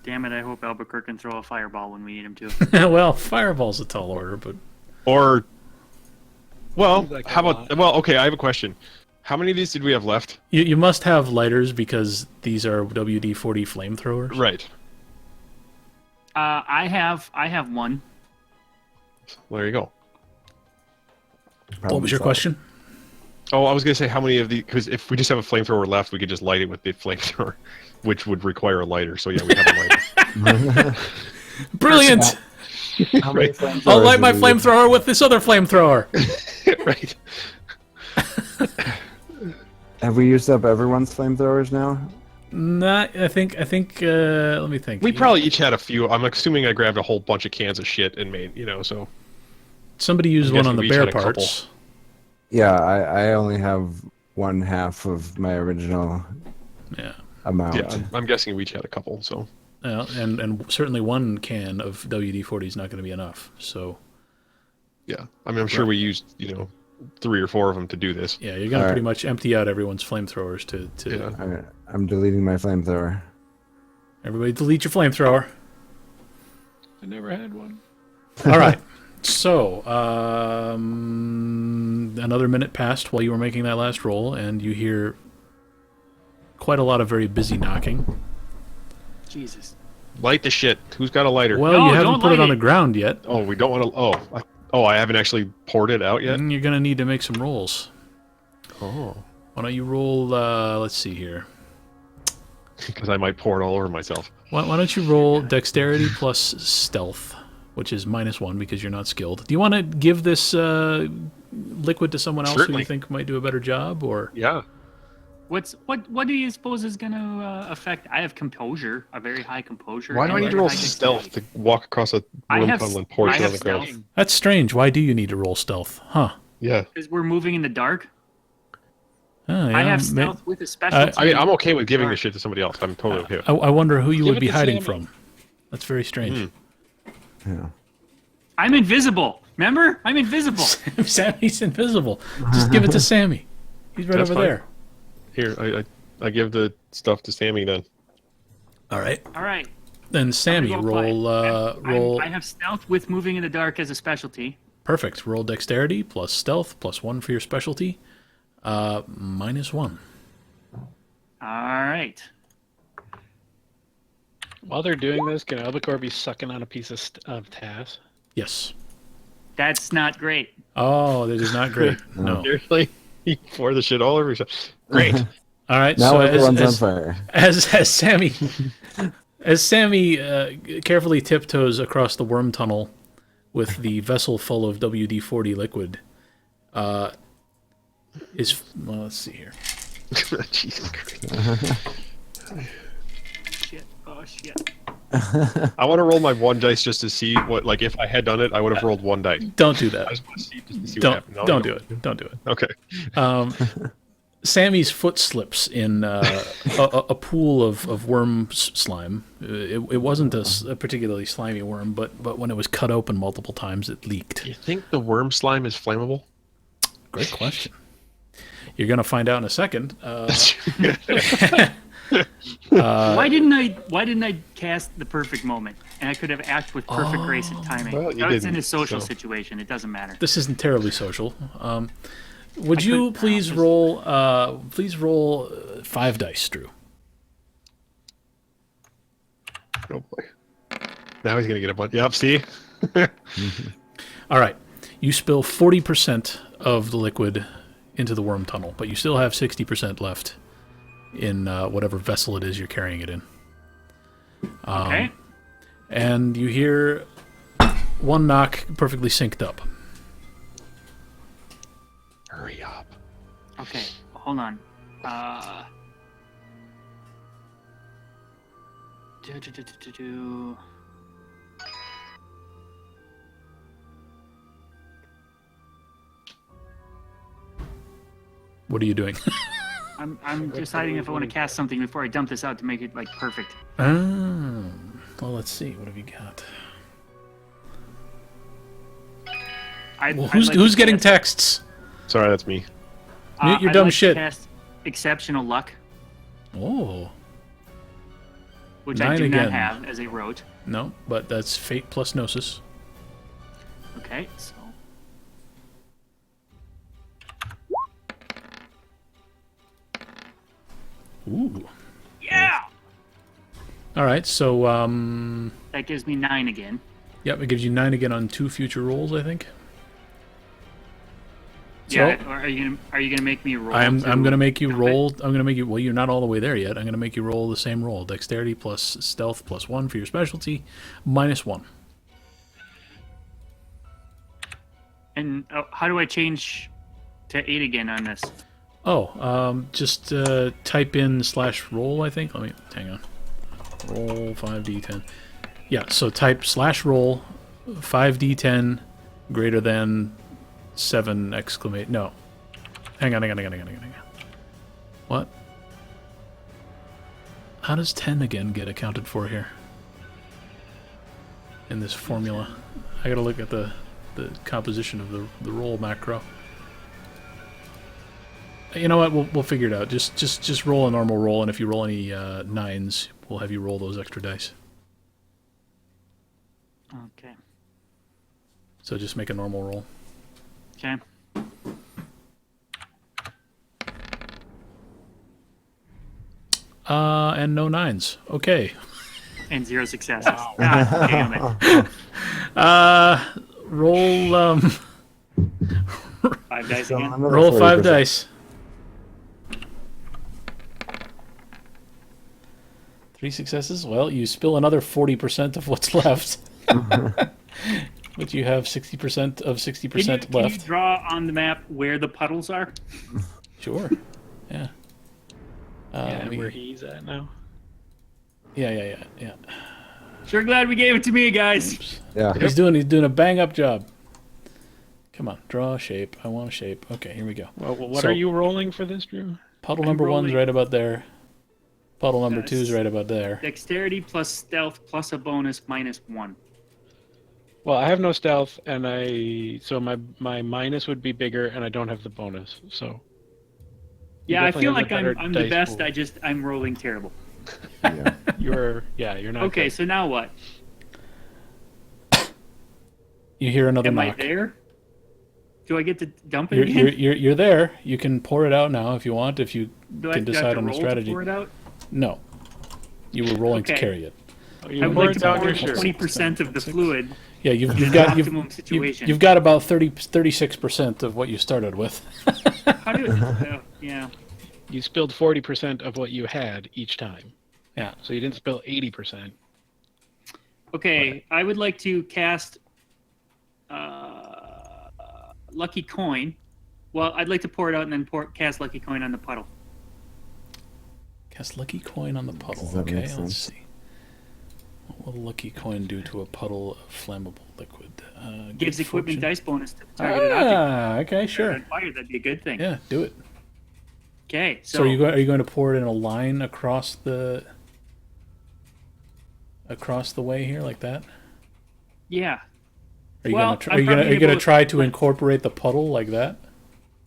Damn it, I hope Albuquerque can throw a fireball when we need him to. Well, fireball's a tall order, but Or, well, Seems like how a about? lot. Well, okay. I have a question. How many of these did we have left? you must have lighters because these are WD-40 flamethrowers. Right. I have one. There you go. What was your question? Oh, I was gonna say how many of the because if we just have a flamethrower left, we could just light it with the flamethrower, which would require a lighter. So yeah, we have a lighter. Brilliant! How many Right. flamethrowers I'll light my did we- flamethrower with this other flamethrower. Right. Have we used up everyone's flamethrowers now? Not, I think. Let me think. We probably each had a few. I'm assuming I grabbed a whole bunch of cans of shit and made, so. Somebody used I'm one guessing on the we each bear had a couple. parts. Yeah, I only have one half of my original Yeah. amount. Yeah, I'm guessing we each had a couple. So. And certainly one can of WD-40 is not going to be enough. So Yeah, I mean, I'm sure we used 3 or 4 of them to do this. yeah, you're going to All right. pretty much empty out everyone's flamethrowers to Yeah. Alright, I'm deleting my flamethrower. everybody delete your flamethrower. I never had one. All right. So, another minute passed while you were making that last roll, and you hear quite a lot of very busy knocking. Jesus. Light the shit. Who's got a lighter? Well, No, you haven't don't put it light on the it. ground yet. Oh, we don't want to. I haven't actually poured it out yet. And you're going to need to make some rolls. Oh. Why don't you roll, let's see here. Because I might pour it all over myself. Why don't you roll dexterity plus stealth, which is -1 because you're not skilled. Do you want to give this liquid to someone else who Certainly. you think might do a better job, or Yeah. What do you suppose is going to affect? I have composure, a very high composure. Why do I and need to very roll high stealth dexterity. to walk across a I room have tunnel and pour I shit have on the ground? stealth that's strange? Why do you need to roll stealth? Huh? Yeah. because we're moving in the dark. Oh, I yeah, have ma- stealth with a specialty. I mean, I'm okay with giving this shit to somebody else. I'm totally okay with it. I wonder who you Give would it be to hiding Sammy. from. That's very strange. Yeah. I'm invisible. Remember? I'm invisible. Sammy's invisible. Just give it to Sammy. He's right That's over fine. there. Here, I give the stuff to Sammy then. All right. All right. Then Sammy, I'm gonna roll. go fight. Roll. I have stealth with moving in the dark as a specialty. Perfect. Roll dexterity plus stealth plus 1 for your specialty. -1. All right. While they're doing this, can Albacore be sucking on a piece of Taz? Yes. That's not great. Oh, that is not great. No. Seriously? You pour the shit all over yourself. Great. All right. Now so everyone's on as, fire. as Sammy carefully tiptoes across the worm tunnel with the vessel full of WD-40 liquid, well, let's see here. Jesus Christ. Shit. Oh shit. I want to roll my 1 dice just to see what, like, if I had done it, I would have rolled 1 dice. Don't do I that. just want to see, just to see what Don't happened. No, don't no. do it. Don't do it. Okay. Sammy's foot slips in a pool of worm slime. It wasn't a particularly slimy worm, but when it was cut open multiple times, it leaked. You think the worm slime is flammable? Great question. You're gonna find out in a second. Why didn't I cast the perfect moment? And I could have acted with perfect grace and timing. Well, you I was in didn't, a social so. situation. It doesn't matter. This isn't terribly social. Would you couldn't please pronounce roll? Please roll 5 dice, Drew. Oh boy. Now he's gonna get a bunch. Yep. See. All right. You spill 40% of the liquid into the worm tunnel, but you still have 60% left in whatever vessel it is you're carrying it in. Okay. And you hear one knock perfectly synced up. Hurry up. Okay. Hold on. Uh, do, do, do, do, do, do. What are you doing? I'm deciding if I want to cast something before I dump this out to make it like perfect. Oh. Well, let's see. What have you got? I'd Well, like who's to getting cast- texts? Sorry, that's me. Mute your I'd dumb like to shit. Cast exceptional luck, Oh. which I 9 do again. not have as a rote. No, but that's fate plus gnosis. Okay, so Ooh. yeah, All right. So that gives me 9 again. yep, it gives you 9 again on 2 future rolls, I think. Yeah, or are you gonna make me roll? I'm gonna make you dump it? roll. I'm gonna make you. Well, you're not all the way there yet. I'm gonna make you roll the same roll: dexterity plus stealth plus 1 for your specialty, -1. And how do I change to 8 again on this? Oh, just type in /roll. I think. Let me hang on. Roll 5d10. Yeah. So type /roll 5d10 greater than 7 exclamation. No. Hang on. What? How does 10 again get accounted for here? In this formula. I gotta look at the composition of the roll macro. You know what? We'll figure it out. Just roll a normal roll, and if you roll any 9s, we'll have you roll those extra dice. Okay. So just make a normal roll. Okay. And no 9s. Okay. And 0 successes. God damn it. Roll 5 dice So again. another roll 5 40%. dice. 3 successes. Well, you spill another 40% of what's left. But you have 60% of 60% Can you left. draw on the map where the puddles are? Sure. Yeah. Yeah, where he's at now. Yeah. Sure glad we gave it to me, guys. Yeah. He's doing a bang up job. Come on, draw a shape. I want a shape. Okay, here we go. Well, what So- are you rolling for this, Drew? Puddle I'm number 1's rolling- right about there. Puddle number Yes. 2's right about there. Dexterity plus stealth plus a bonus -1. Well, I have no stealth, and so my minus would be bigger, and I don't have the bonus. So Yeah, I definitely feel have like the better I'm the dice best. pool. I'm rolling terrible. Yeah. you're not Okay, good. so now what? You hear another Am I knock. there? Do I get to dump it You're, again? you're there. You can pour it out now if you want. If you Do I can do I decide have to on the roll strategy. to pour it out? No, you were rolling to Okay. carry it. Oh, you I would pour like it to down pour your shirt. 20% of the fluid. Yeah, you've in got an optimum situation. you've got about 36% of what you started with. How do yeah. You spilled 40% of what you had each time. Yeah. So you didn't spill 80%. Okay, I would like to cast Lucky Coin. Well, I'd like to pour it out and then cast Lucky Coin on the puddle. Cast lucky coin on the puddle. Does that Okay, make let's sense? see. What will lucky coin do to a puddle of flammable liquid? Gives Good equipment fortune. dice bonus to the targeted object. Ah, okay, sure. On fire, that'd be a good thing. Yeah, do it. Okay, So, are you going to pour it in a line across the way here, like that? yeah. Are you Well, gonna try, I'm probably are you gonna able- try to incorporate the puddle like that?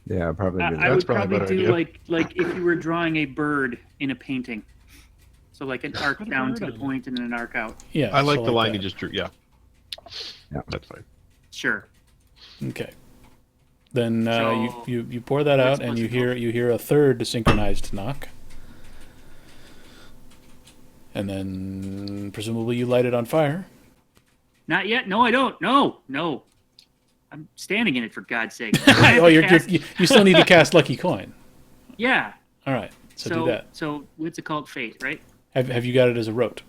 Yeah, I'd probably do I that. would probably a probably better do idea. like if you were drawing a bird in a painting. So like an arc Put a down bird to the on point and then an arc out. Yeah, I like so the line that. you just drew. Yeah. Yeah. That's fine. Sure. Okay. Then So, you pour that what's out, and supposed you to go? hear a third synchronized knock, and then presumably you light it on fire. Not yet. No, I don't. No. I'm standing in it for God's sake. Oh, you still need to cast lucky coin. Yeah. All right, so do that. So what's it called? Fate, right? Have you got it as a rote?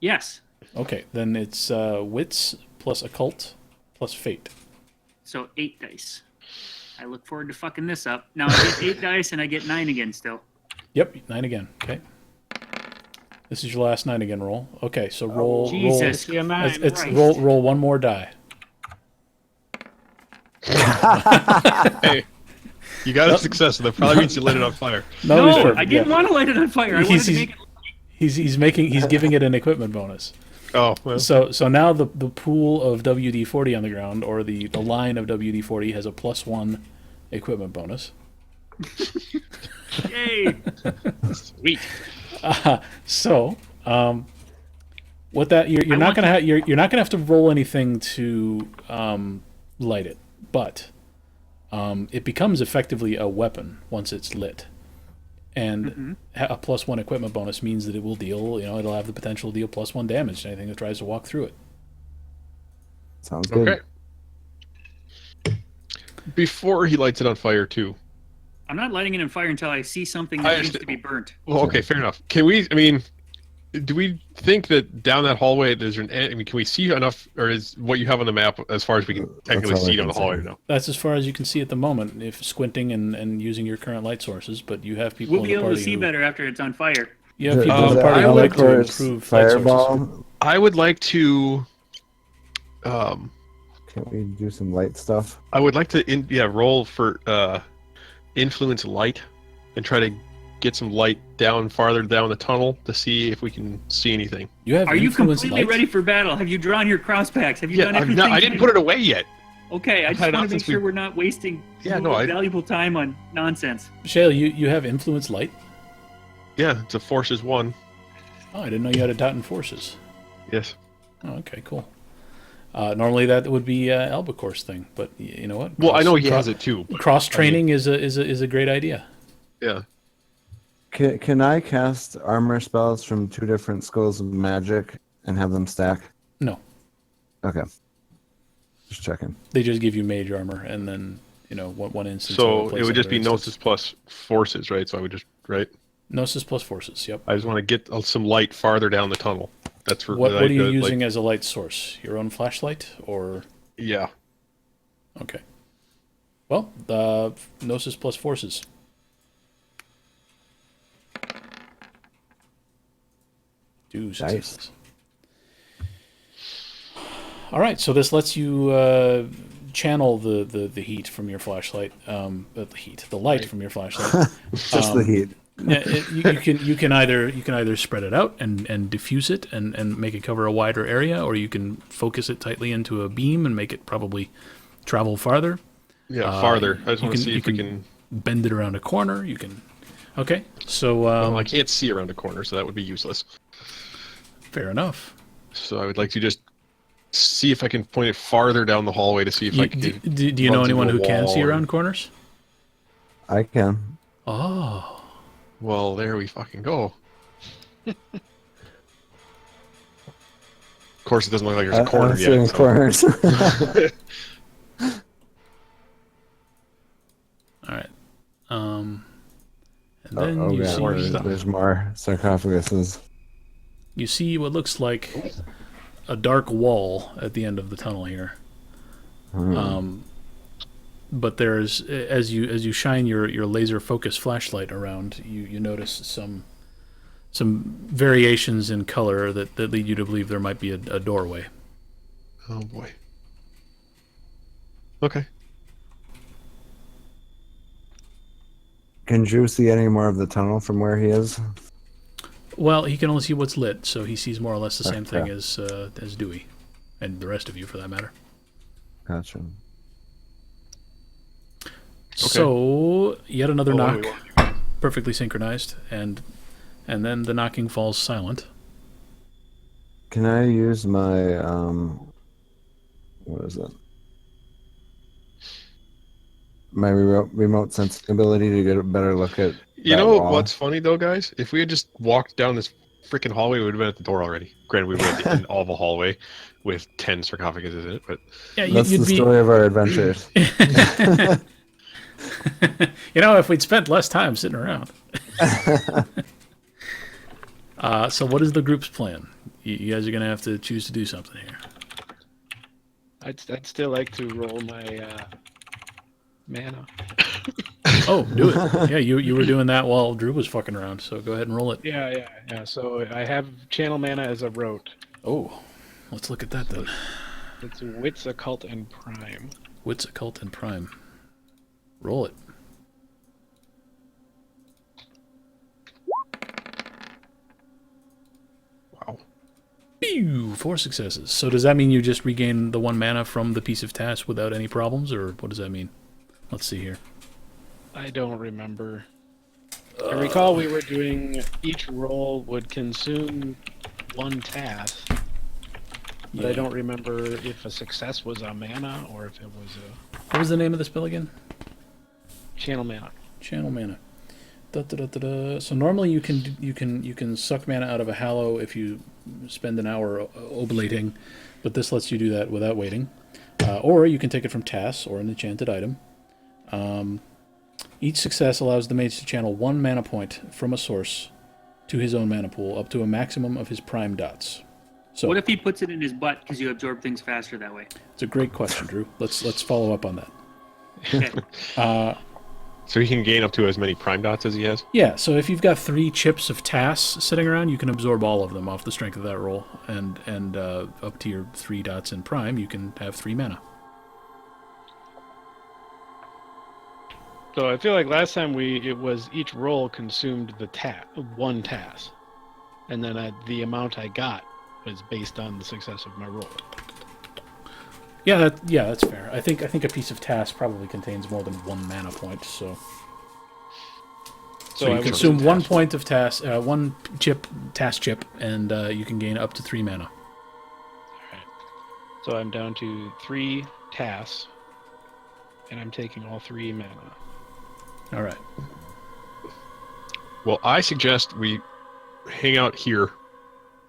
Yes. Okay, then it's wits plus occult plus fate. So 8 dice. I look forward to fucking this up. Now I get 8 dice and I get 9 again still. Yep, 9 again. Okay. This is your last 9 again roll. Okay, so roll. Jesus See a 9. It's Christ. roll one more die. Hey, you got a success, so that probably means you lit it on fire. No, he's perfect, I didn't yeah. want to light it on fire. I wanted He's- to he's- make it. He's giving it an equipment bonus. Oh, well. So now the pool of WD-40 on the ground, or the line of WD-40, has a +1 equipment bonus. Yay! Sweet. So, what that you're not gonna have you're not gonna have to roll anything to light it, but it becomes effectively a weapon once it's lit, and a +1 equipment bonus means that it will deal. It'll have the potential to deal +1 damage to anything that tries to walk through it. Sounds good. Okay. Before he lights it on fire, too. I'm not lighting it on fire until I see something I that needs understand. to be burnt. Well, okay, fair enough. Can we? I mean, do we think that down that hallway there's an? I mean, can we see enough, or is what you have on the map as far as we can technically all I see down can the hallway see. now? That's as far as you can see at the moment, if squinting and using your current light sources. But you have people We'll in be the able party to see who- better after it's on fire. You have people in Does the party I who would like to Albacor's improve light sources. fireball? I would like to. Can't we do some light stuff? I would like to roll for influence light and try to get some light down farther down the tunnel to see if we can see anything. You have Are you influence completely light? ready for battle? Have you drawn your cross packs? Have you Yeah, done everything? I didn't put it away yet. Okay, I I've just had it want out to make since sure we- we're not wasting Yeah, no, I- valuable time on nonsense. Shale, you have influence light? Yeah, it's a forces 1. Oh, I didn't know you had a dot in forces. Yes. Oh, okay, cool. Normally that would be Albacor's thing, but you know what? Well, I know he has it too. But, Cross training is a great idea. yeah. Can I cast armor spells from 2 different schools of magic and have them stack? No, Okay. Just checking. they just give you mage armor, and then one instance. So will it replace would just be another gnosis instance. plus forces, right? So I would just Gnosis plus forces. Yep. I just want to get some light farther down the tunnel. That's for What are you like- using as a light source? Your own flashlight, or Yeah. okay? Well, gnosis plus forces. Do successes. All right, so this lets you channel the heat from your flashlight. The light from your flashlight. Just the heat. Yeah, you can either spread it out and diffuse it and make it cover a wider area, or you can focus it tightly into a beam and make it probably travel farther. Yeah, farther. I just you want to can- see you if we can. Bend it around a corner. You can. Okay, so Well, I can't see around a corner, so that would be useless. fair enough. So I would like to just see if I can point it farther down the hallway to see if I can. Do you know runs anyone into who a can see wall or- around corners? I can. Oh, Well, there we fucking go. Of course, it doesn't look like there's a corner I'm seeing yet. so- corners. all right. And then oh, you yeah, see there's more sarcophaguses. you see what looks like a dark wall at the end of the tunnel here. But there's as you shine your laser focus flashlight around, you notice some variations in color that lead you to believe there might be a doorway. Oh boy. Okay. Can Drew see any more of the tunnel from where he is? Well, he can only see what's lit, so he sees more or less the same thing Okay. as Dewey, and the rest of you for that matter. Gotcha. So yet another Oh, knock, wait. perfectly synchronized, and then the knocking falls silent. Can I use my what is it? My remote sensing ability to get a better look at. You that know wall? what's funny though, guys? If we had just walked down this freaking hallway, we would have been at the door already. Granted, we were at the end of a hallway with 10 sarcophaguses in it, but Yeah, That's the you'd be. story of our adventures. If we'd spent less time sitting around. So what is the group's plan? You guys are going to have to choose to do something here. I'd still like to roll my mana. Oh, do it. Yeah, you were doing that while Drew was fucking around. So go ahead and roll it. Yeah. So I have channel mana as a rote. Oh, let's look at that then. It's Wits, Occult, and Prime. Wits, Occult, and Prime. Roll it. Wow. Pew! 4 successes. So does that mean you just regain the 1 mana from the piece of task without any problems, or what does that mean? Let's see here. I don't remember. I recall we were doing each roll would consume 1 task, but I Yeah. don't remember if a success was a mana or if it was a What was the name of the spell again? channel mana. Channel mana. So normally you can suck mana out of a hallow if you spend an hour oblating, but this lets you do that without waiting. Or you can take it from tasks or an enchanted item. Each success allows the mage to channel 1 mana point from a source to his own mana pool, up to a maximum of his prime dots. So What if he puts it in his butt because you absorb things faster that way? it's a great question, Drew. Let's follow up on that. Okay. So he can gain up to as many prime dots as he has. Yeah, so if you've got 3 chips of tasks sitting around, you can absorb all of them off the strength of that roll, and up to your 3 dots in prime, you can have 3 mana. So I feel like last time it was each roll consumed the 1 task, and then the amount I got was based on the success of my roll. Yeah, that's fair. I think a piece of task probably contains more than 1 mana point, so So I you would consume do 1 task. point of task chip, and you can gain up to 3 mana. Alright. So I'm down to 3 tasks, and I'm taking all 3 mana. All right. Well, I suggest we hang out here,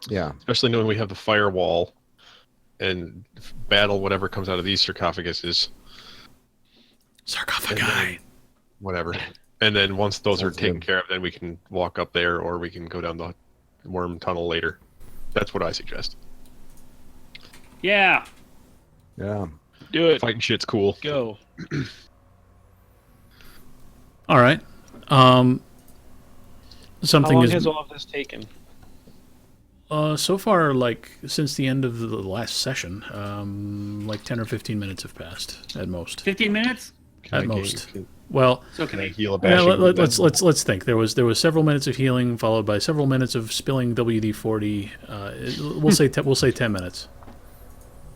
Yeah. especially knowing we have the firewall, and battle whatever comes out of these sarcophaguses, Sarcophagi. whatever. And then once those are Sounds taken good. care of, then we can walk up there, or we can go down the worm tunnel later. That's what I suggest. Yeah. Yeah. Do it. Fighting shit's cool. Go. All right. How Something long is has all of this taken? so far, like since the end of the last session, like 10 or 15 minutes have passed at most. 15 minutes? Can At I most. Can, Well, So can can I I. heal a yeah, bashing? let's think. There was several minutes of healing, followed by several minutes of spilling WD-40. We'll say 10 minutes.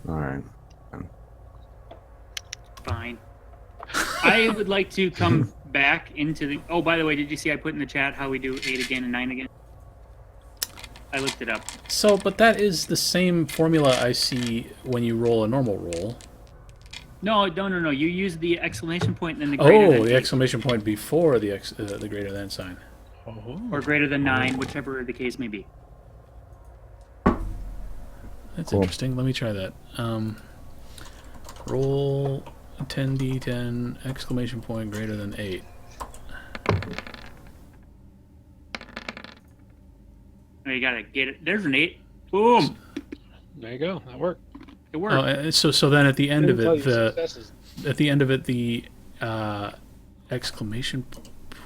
All right. Fine. I would like to come back into the. Oh, by the way, did you see I put in the chat how we do 8 again and 9 again? I looked it up. So, but that is the same formula I see when you roll a normal roll. No. You use the exclamation point and then the greater than Oh, the 8, exclamation point before the greater than sign. Oh. or greater than 9, whichever the case may be. That's Cool. interesting. Let me try that. Roll 10d10 exclamation point greater than 8. Oh, you gotta get it. There's an 8. Boom. There you go. That worked. It worked. Oh, so then at the end of Didn't it, tell you the successes. at the end of it, the exclamation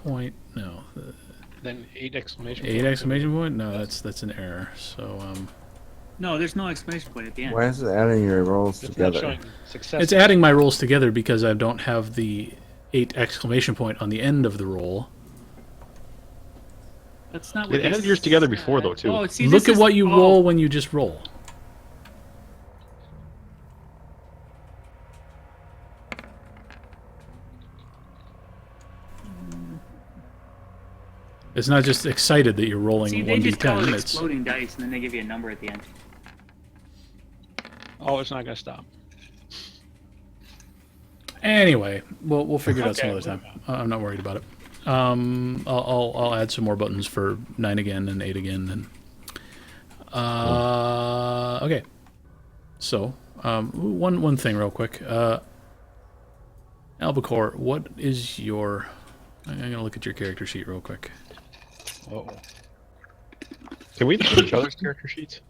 point. No, Then 8 exclamation 8 points. exclamation point. No, that's an error. So No, there's no exclamation point at the end. Why is it adding your rolls It's not together? showing success. it's adding my rolls together because I don't have the 8 exclamation point on the end of the roll. That's not what It they added yours together said. before, though, too. Oh, see, Look this at is- what you oh, roll when you just roll. It's not just excited that you're rolling See, they just call it 1d10. It's exploding dice, and then they give you a number at the end. Oh, it's not going to stop. anyway. We'll figure it out some Okay, other time. I'm not worried about it. I'll add some more buttons for 9 again and 8 again and okay. So one thing real quick. Albacore, what is your? I'm gonna look at your character sheet real quick. Uh-oh. Can we look at each other's character sheets?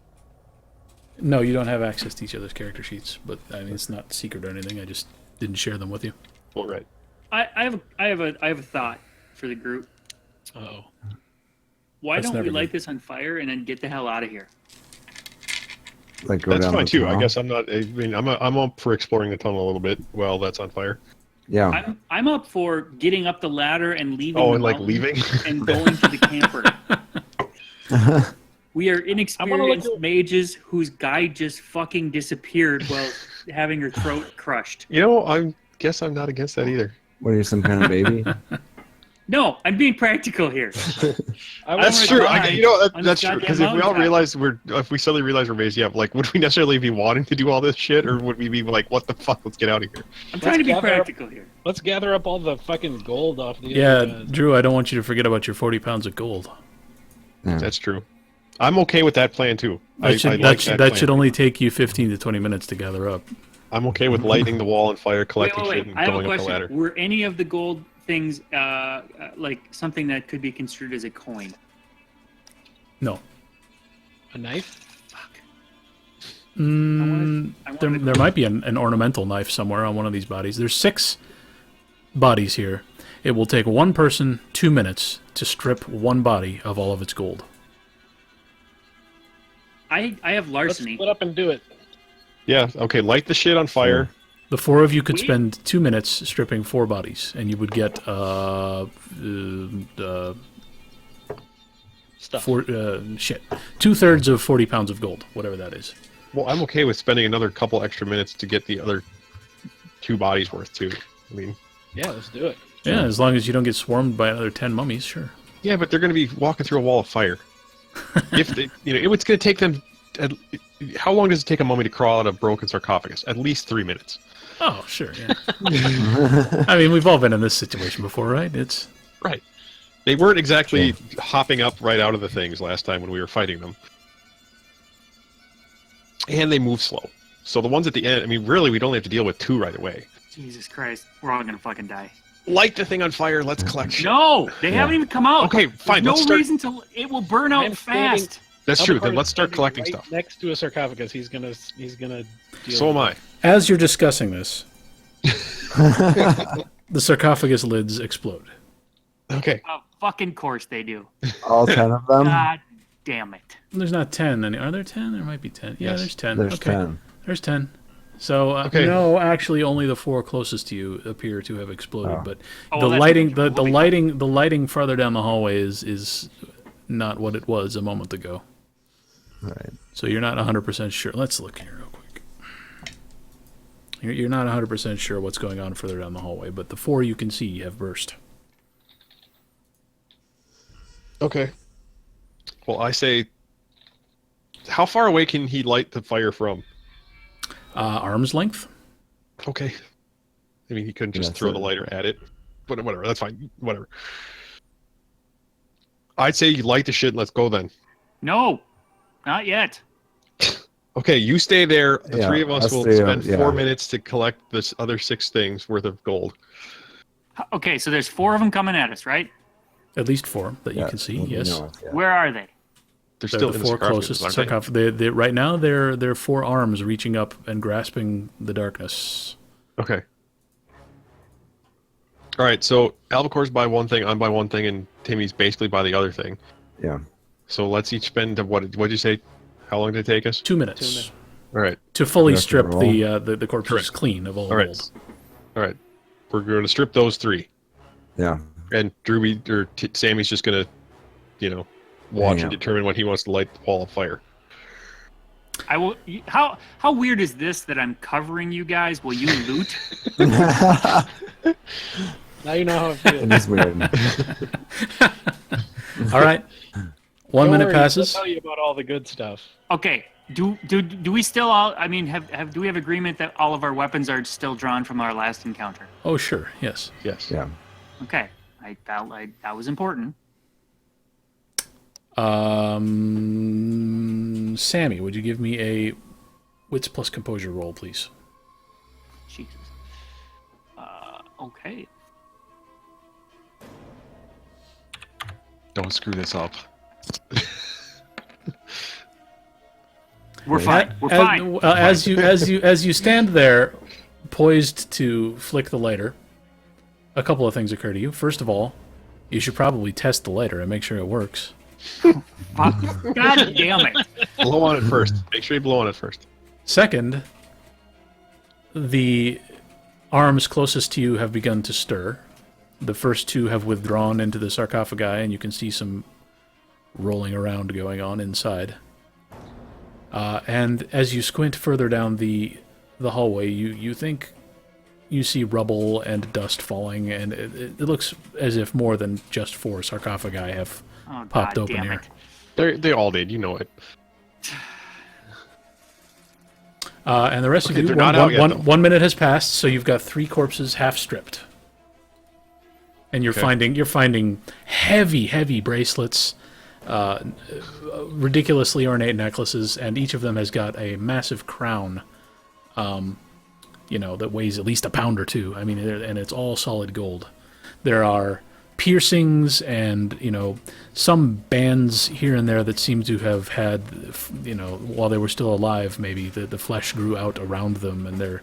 No, you don't have access to each other's character sheets, but I mean it's not secret or anything. I just didn't share them with you. Well, right. I have a thought for the group. Oh, Why That's don't we never light good. this on fire and then get the hell out of here? Like go That's down fine the too. I tunnel. guess I'm not. I mean, I'm up for exploring the tunnel a little bit while that's on fire. Yeah. I'm up for getting up the ladder and leaving. Oh, the and like mountain leaving. and going to the camper. We are look inexperienced at- mages whose guide just fucking disappeared while having her throat crushed. You know, I guess I'm not against that either. What are you, some kind of baby? No, I'm being practical here. I That's wanna true. die You know, on that's this true. Because goddamn if we all mountaintop. realize if we suddenly realize we're maze, yeah, like, would we necessarily be wanting to do all this shit, or would we be like, what the fuck? Let's get out of here. I'm trying to be gather up- practical here. let's gather up all the fucking gold off the. Yeah, other, Drew, I don't want you to forget about your 40 pounds of gold. Yeah. That's true. I'm okay with that plan too. That should, that plan. should only take you 15 to 20 minutes to gather up. I'm okay with lighting the wall on fire, collecting Wait. shit, and I have a going up the question. ladder. Were any of the gold things like something that could be construed as a coin? No. a knife. Mm, I wanted there, to- there might be an ornamental knife somewhere on one of these bodies. There's 6 bodies here. It will take one person 2 minutes to strip one body of all of its gold. I have Let's larceny. split up and do it. Yeah. Okay. Light the shit on fire. The 4 of you could Wait. spend 2 minutes stripping 4 bodies, and you would get Stuff. 2/3 of 40 pounds of gold, whatever that is. Well, I'm okay with spending another couple extra minutes to get the other 2 bodies worth too. I mean, Yeah, let's do it. Yeah, as long as you don't get swarmed by another 10 mummies, sure. yeah, but they're going to be walking through a wall of fire. If they, it's going to take them. How long does it take a mummy to crawl out of a broken sarcophagus? At least 3 minutes. Oh, sure, yeah. I mean, we've all been in this situation before, right? It's Right. They weren't exactly hopping up right out of the things last time when we were fighting them. And they move slow. So the ones at the end, I mean, really, we'd only have to deal with 2 right away. Jesus Christ, we're all gonna fucking die. Light the thing on fire. Let's collect shit. No, they haven't even come out. Okay, fine, There's let's no start- reason to. It will burn out I'm standing- fast. That's true. Albert Then is let's start standing collecting right stuff. next to a sarcophagus. He's gonna deal So am with I. as you're discussing this, the sarcophagus lids explode. Okay. Of fucking course they do. All 10 of them? God damn it. There's not 10. Are there 10? There might be 10. Yeah, Yes. there's 10. There's okay. 10. There's 10. So Okay. no, actually, only the 4 closest to you appear to have exploded. Oh. But Oh, the well, that's lighting, okay. the We'll be lighting, the lighting farther down the hallway is not what it was a moment ago. Right. So you're not 100% sure. Let's look here real quick. You're not 100% sure what's going on further down the hallway, but the 4 you can see have burst. Okay. Well, I say, how far away can he light the fire from? Arm's length. Okay. I mean, he couldn't just That's throw it. the lighter at it. But whatever, that's fine. Whatever. I'd say you light the shit and let's go then. No, not yet. Okay, you stay there. The Yeah, 3 of us us will three, spend yeah. 4 minutes to collect this other 6 things worth of gold. Okay, so there's 4 of them coming at us, right? At least 4 that you Yeah, can see. well, Yes. yeah. Where are they? They're They're still the in 4 sarcophagus, closest aren't they? sarcophagus. Right now, they're 4 arms reaching up and grasping the darkness. Okay. All right, so Albacore's by one thing, I'm by one thing, and Timmy's basically by the other thing. Yeah. So let's each spend what'd you say? How long did it take us? 2 minutes 2 minutes. All right, to fully You have to strip roll? the corpses Correct. clean of all all right, gold. all right. We're going to strip those 3, Yeah. and Sammy's just gonna, watch Yeah. and determine when he wants to light the wall of fire. I will. How weird is this that I'm covering you guys? Will you loot? Now you know how it feels. It is weird. All right. 1 Don't minute worry, passes. I'll tell you about all the good stuff. Okay. Do we still all? I mean, do we have agreement that all of our weapons are still drawn from our last encounter? Oh, sure. Yes. Yes. Yeah. Okay. I felt like that was important. Sammy, would you give me a wits plus composure roll, please? Jesus. Okay. Don't screw this up. We're fine. We're As, fine. as you stand there, poised to flick the lighter, a couple of things occur to you. First of all, you should probably test the lighter and make sure it works. God damn it! Blow on it first. Make sure you blow on it first. Second, the arms closest to you have begun to stir. The first two have withdrawn into the sarcophagi, and you can see some rolling around going on inside. And as you squint further down the hallway, you think you see rubble and dust falling, and it looks as if more than just 4 sarcophagi have Oh, popped God open damn here. it. They all did. You know it. And the rest Okay, of you, they're not out yet, though. 1 minute has passed, so you've got 3 corpses half stripped, and you're Okay. finding heavy bracelets, ridiculously ornate necklaces, and each of them has got a massive crown, that weighs at least a pound or 2. I mean, and it's all solid gold. There are piercings and some bands here and there that seem to have had while they were still alive, maybe the flesh grew out around them and they're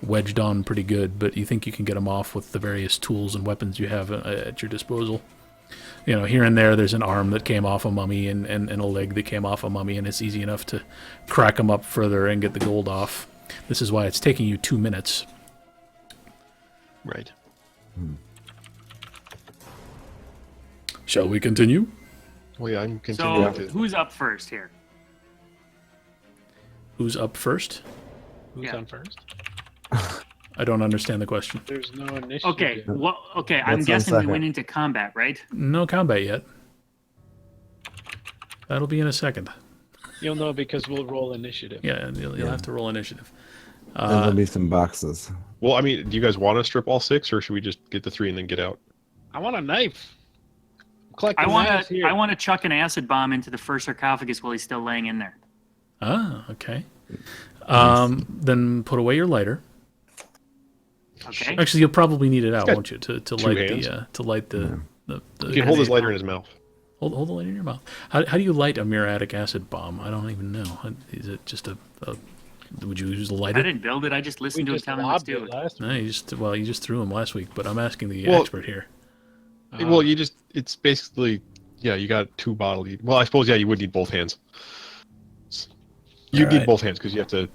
wedged on pretty good, but you think you can get them off with the various tools and weapons you have at your disposal. Here and there's an arm that came off a mummy and a leg that came off a mummy, and it's easy enough to crack them up further and get the gold off. This is why it's taking you 2 minutes. Right. Shall we continue? Well, yeah, I'm continuing So to. who's up first here? Who's up first? Who's Yeah. on first? I don't understand the question. There's no initiative. Okay. Well, okay. I'm That's on guessing we second. went into combat, right? No combat yet. That'll be in a second. You'll know because we'll roll initiative. Yeah, you'll have to roll initiative. And there'll be some boxes. Well, I mean, do you guys want to strip all 6, or should we just get the 3 and then get out? I want a knife. I'm collecting I want knives to. here. I want to chuck an acid bomb into the first sarcophagus while he's still laying in there. Ah, okay. Then put away your lighter. Okay. Actually, you'll probably need it out, got won't you, to 2 light hands. the You can hold his lighter in his mouth. hold the lighter in your mouth. How do you light a muriatic acid bomb? I don't even know. Is it just a would you use the I lighter? didn't build it. I just we listened to him just tell me what to lobbed do. it last No, you just threw them last week, but I'm asking the Well- expert here. Well, it's basically, yeah, you got 2 bottles. Well, I suppose, yeah, you would need both hands. You need Alright. both hands because you Alright.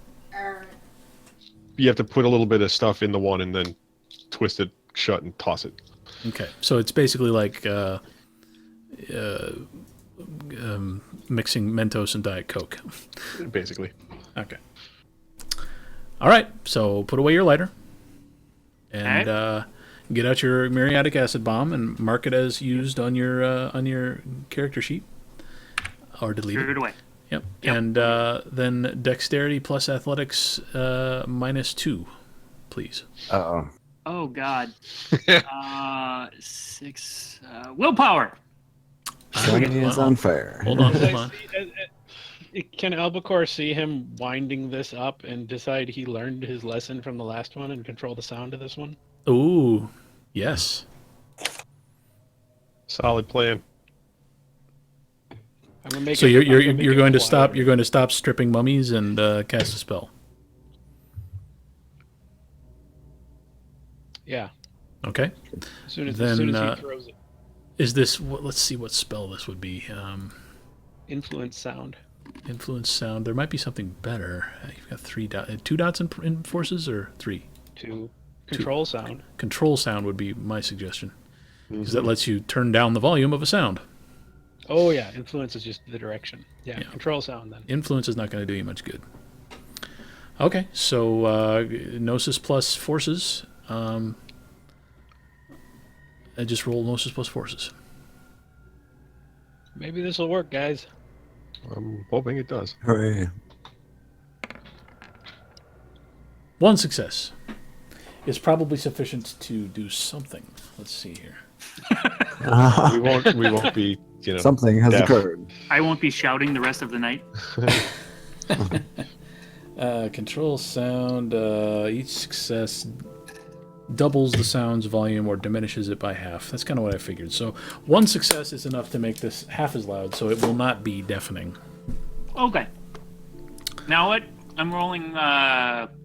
have to put a little bit of stuff in the one and then twist it shut and toss it. Okay, so it's basically like mixing Mentos and Diet Coke. Basically. Okay. All right, so put away your lighter and Okay. get out your muriatic acid bomb and mark it as used on your character sheet, or delete Threw it. it away. Yep. Yep. And then dexterity plus athletics -2, please. Uh-oh. Oh God. 6 willpower. Sunny is on fire. Hold on, Can hold I on. Can Albacore see him winding this up and decide he learned his lesson from the last one and control the sound of this one? Ooh, yes. Solid plan. I'm gonna make So it- you're I'm gonna you're, make you're it going to quiet. stop. You're going to stop stripping mummies and cast a spell. Yeah. Okay. As soon as, Then, he throws it. Is this? Let's see what spell this would be. Influence sound. Influence sound. There might be something better. You've got 3 dots. 2 dots in forces or 3. To control sound. Control sound would be my suggestion, because that lets you turn down the volume of a sound. Oh yeah, influence is just the direction. Yeah, Yeah. control sound then. Influence is not going to do you much good. Okay, so Gnosis plus forces. I just roll Gnosis plus forces. Maybe this will work, guys. I'm hoping it does. Hooray. 1 success is probably sufficient to do something. Let's see here. We won't be, Something has deaf. occurred. I won't be shouting the rest of the night. Control sound. Each success doubles the sound's volume or diminishes it by half. That's kind of what I figured. So 1 success is enough to make this half as loud, so it will not be deafening. Okay. Now what? I'm rolling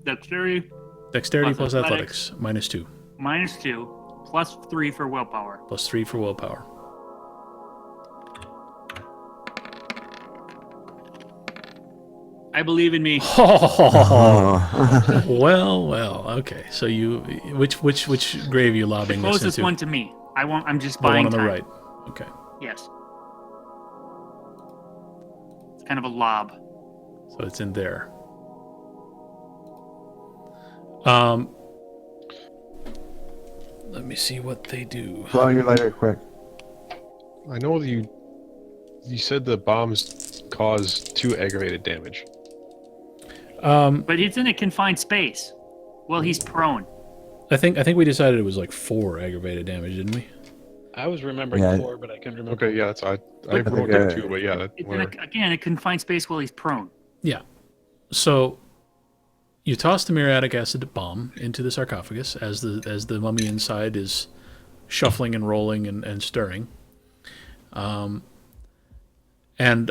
dexterity Dexterity Plus plus athletics -2. -2. +3 for willpower. +3 for willpower. I believe in me. Oh, well. Okay, so you which grave are you lobbing this Closest into? one to me. I'm just The one buying on the time. right. Okay, Yes. It's kind of a lob. so it's in there. Let me see what they do. Blow your lighter quick. I know that you said the bombs cause 2 aggravated damage. But it's in a confined space. Well, he's prone. I think we decided it was like 4 aggravated damage, didn't we? I was remembering Yeah. 4, but I couldn't remember. Okay, yeah, that's I think, wrote down uh, 2, but yeah, It's in whatever. again a confined space while he's prone. Yeah. So you toss the muriatic acid bomb into the sarcophagus as the mummy inside is shuffling and rolling and stirring. And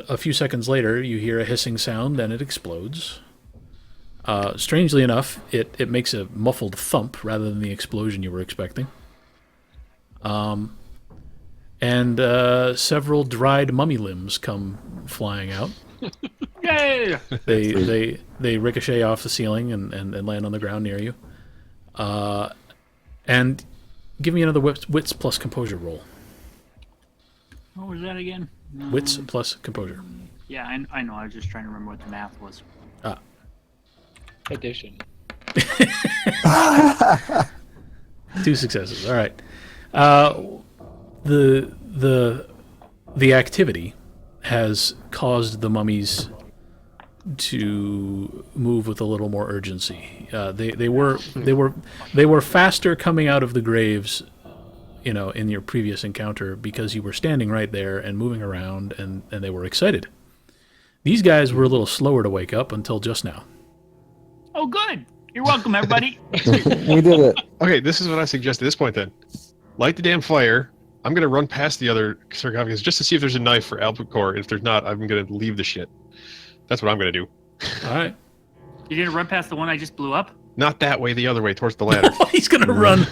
a few seconds later, you hear a hissing sound, and it explodes. Strangely enough, it makes a muffled thump rather than the explosion you were expecting. And several dried mummy limbs come flying out. Yay! They ricochet off the ceiling and land on the ground near you. And give me another wits plus composure roll. What was that again? Wits plus composure. Yeah, I know. I was just trying to remember what the math was. Addition. 2 successes. All right. The activity has caused the mummies to move with a little more urgency. They were faster coming out of the graves, in your previous encounter because you were standing right there and moving around, and they were excited. These guys were a little slower to wake up until just now. Oh, good. You're welcome, everybody. We did it. Okay, this is what I suggest at this point then. Light the damn fire. I'm going to run past the other sarcophagus just to see if there's a knife for Albacore. If there's not, I'm going to leave the shit. That's what I'm going to do. All right. You're gonna run past the one I just blew up? Not that way, the other way, towards the ladder. He's gonna run.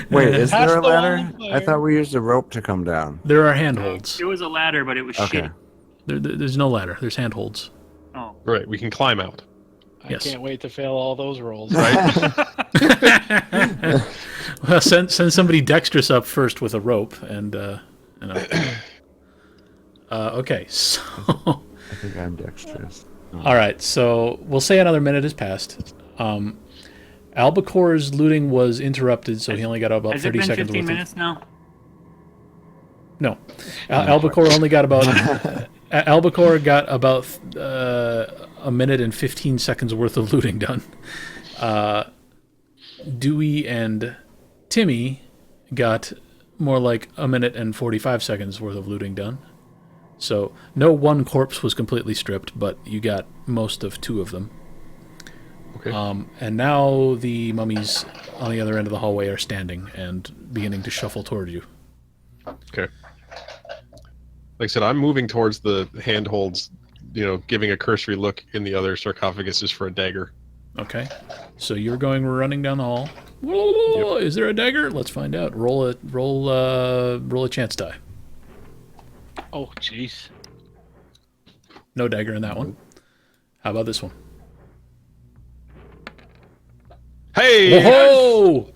Wait, is Pass there a the wall ladder? of fire. I thought we used a rope to come down. There are handholds. It was a ladder, but it was Okay. shitty. There's no ladder. There's handholds. Oh. Right, we can climb out. Yes. I can't wait to fail all those rolls. Well, send somebody dexterous up first with a rope, and okay. So, I think I'm dexterous. all right. So we'll say another minute has passed. Albacore's looting was interrupted, so he only got about Has it 30 been seconds 15 worth. minutes now? No, Albacore only got about. Albacore got about a minute and 15 seconds worth of looting done. Dewey and Timmy got more like a minute and 45 seconds worth of looting done. So no one corpse was completely stripped, but you got most of 2 of them. Okay. And now the mummies on the other end of the hallway are standing and beginning to shuffle toward you. Okay. Like I said, I'm moving towards the handholds, giving a cursory look in the other sarcophaguses for a dagger. Okay, so you're running down the hall. Is there a dagger? Let's find out. Roll a chance die. Oh, jeez. No dagger in that one. How about this one? Hey! Whoa!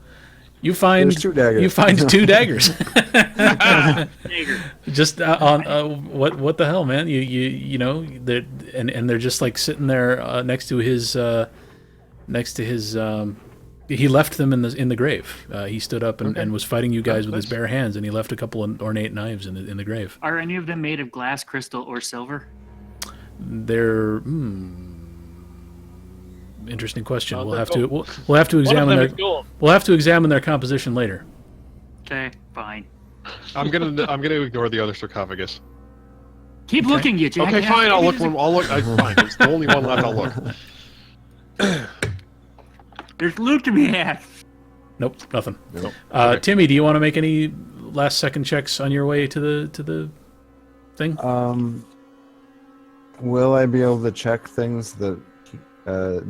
You find There's 2 daggers. You find 2 daggers. Dagger. Just on what the hell, man? They're just like sitting there next to his. He left them in the grave. He stood up and was fighting you guys with his bare hands, and he left a couple of ornate knives in the grave. Are any of them made of glass, crystal, or silver? They're interesting question. Oh, We'll they're have to gold. we'll have to One of examine them their is gold. we'll have to examine their composition later. Okay, fine. I'm gonna ignore the other sarcophagus. Keep looking, you jackass. Okay, fine. I'll look. Fine. There's the only one left. I'll look. There's loot to be had. Nope, nothing. Nope. Okay. Timmy, do you want to make any last second checks on your way to the thing? Will I be able to check things that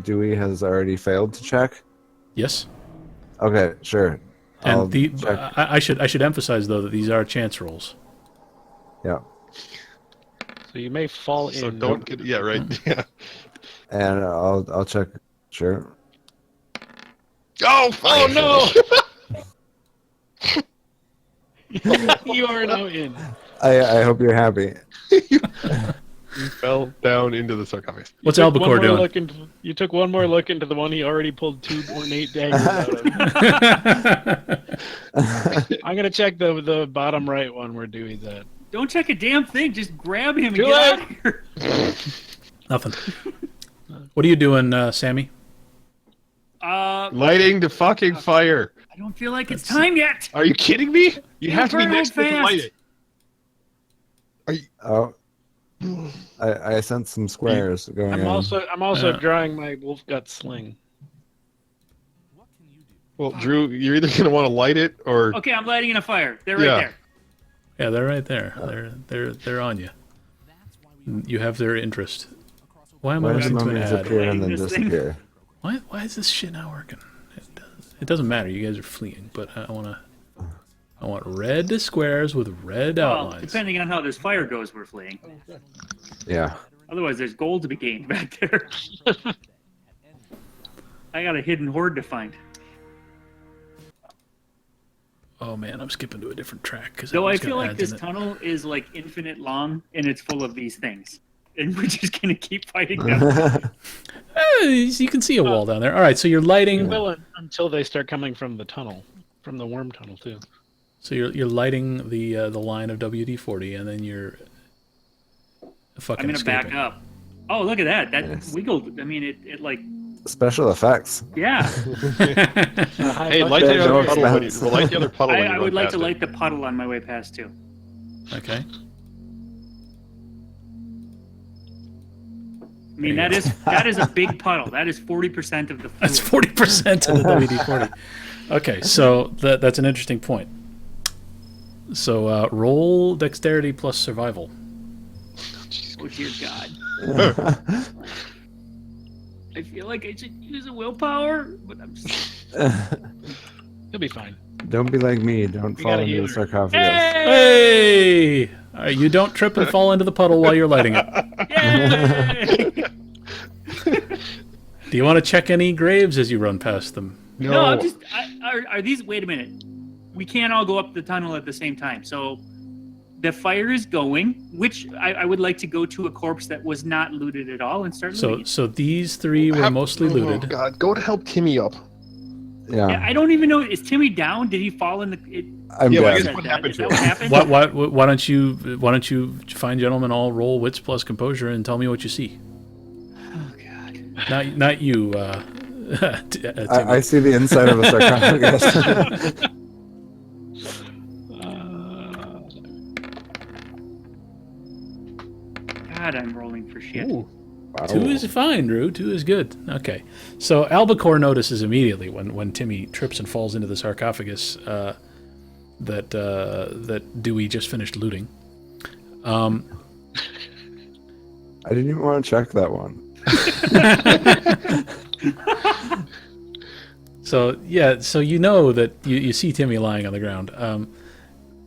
Dewey has already failed to check? Yes. Okay, sure. I'll And the check. I should emphasize though that these are chance rolls. Yeah, So you may fall So in. don't get yeah right yeah. and I'll check. Sure. Oh, Oh no! You are now in. I hope you're happy. You fell down into the sarcophagus. You What's took one Albacore more doing? look you took one more look into the one he already pulled 2.8 daggers out of. I'm gonna check the bottom right one where Dewey's at. Don't check a damn thing. Just grab him and Too get late. out of here. Nothing. What are you doing, Sammy? Lighting the fucking fire. I don't feel like it's time yet. Are you kidding me? You have to be burn next to it to fast. light it. Oh, I sent some squares going I'm on. also drawing my wolf gut sling. Well, Drew, you're either gonna want to light it or Okay, I'm lighting in a fire. They're right Yeah. there. Yeah, they're right there. They're on you. You have their interest. Why am I Why does the listening to an mummies ad? appear and then This thing. disappear? Why is this shit not working? It doesn't matter. You guys are fleeing, but I want red squares with red Well, outlines. depending on how this fire goes, we're fleeing. Yeah. Otherwise, there's gold to be gained back there. I got a hidden hoard to find. Oh man, I'm skipping to a different track because Though I feel like this tunnel is like infinite long and it's full of these things. And we're just going to keep fighting them. You can see a wall down there. All right, so you're You lighting. will until they start coming from the tunnel, from the worm tunnel too. So you're lighting the line of WD-40, and then you're fucking. I'm going to back escaping. up. Oh, look at that. That Yes. wiggled. I mean, it like, Special effects. yeah. hey, light There's the other no puddle. When you, expense. well, light the other puddle. when you I run would like past to it. light the puddle on my way past, too. Okay. I mean, that is a big puddle. That is 40% of the fluid. That's 40% of the WD-40. Okay, so that's an interesting point. So roll dexterity plus survival. Oh, dear God. I feel like I should use a willpower, but I'm just... You'll be fine. Don't be like me. Don't We fall got a into the healer. sarcophagus. Hey! All right, you don't trip and fall into the puddle while you're lighting it. Yay! Do you want to check any graves as you run past them? No, I'm just... are these... Wait a minute. We can't all go up the tunnel at the same time, so... The fire is going, which I would like to go to a corpse that was not looted at all and start looting it. So these three were mostly Oh looted. God, go to help Timmy up. Yeah, Yeah. I don't even know. Is Timmy down? Did he fall in the... I'm Yeah, but I dead. guess what happened Is to that what him? happened? Why don't you fine gentlemen all roll wits plus composure and tell me what you see? Oh, God. Not you, Timmy. I see the inside of a sarcophagus. God, I'm rolling for shit. Ooh. Wow. 2 is fine, Drew. 2 is good. Okay. So Albacore notices immediately when Timmy trips and falls into the sarcophagus that Dewey just finished looting. I didn't even want to check that one. So yeah, so you know that you see Timmy lying on the ground.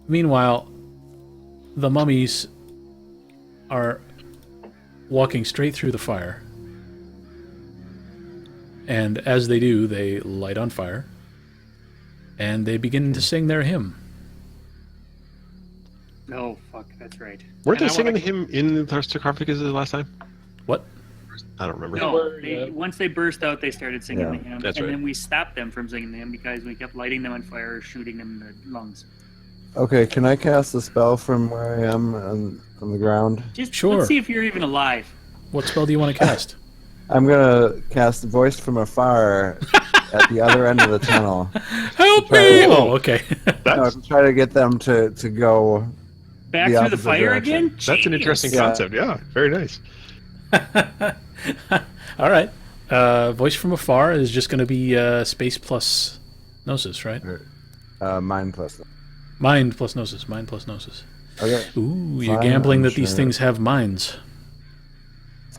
Meanwhile, the mummies are walking straight through the fire, and as they do, they light on fire, and they begin to sing their hymn. Oh, fuck, that's right. Weren't they And I singing wanna- him in the sarcophagus the last time? What? I don't remember. No, were, once they burst out, they started singing Yeah, the hymn, that's and right. then we stopped them from singing the hymn because we kept lighting them on fire, shooting them in the lungs. Okay, can I cast a spell from where I am on the ground? Just Sure. let's see if you're even alive. What spell do you want to cast? I'm gonna cast Voice from Afar at the other end of the tunnel. Help me! Oh, okay. No, to try to get them to go. Back The through the opposite fire direction. again? That's an interesting Jeez. Yeah. concept. Yeah, very nice. All right. Voice from afar is just going to be space plus gnosis, right? Mind plus. Mind plus gnosis. Mind plus gnosis. Okay. Ooh, you're Fine, gambling I'm that these sure. things have minds.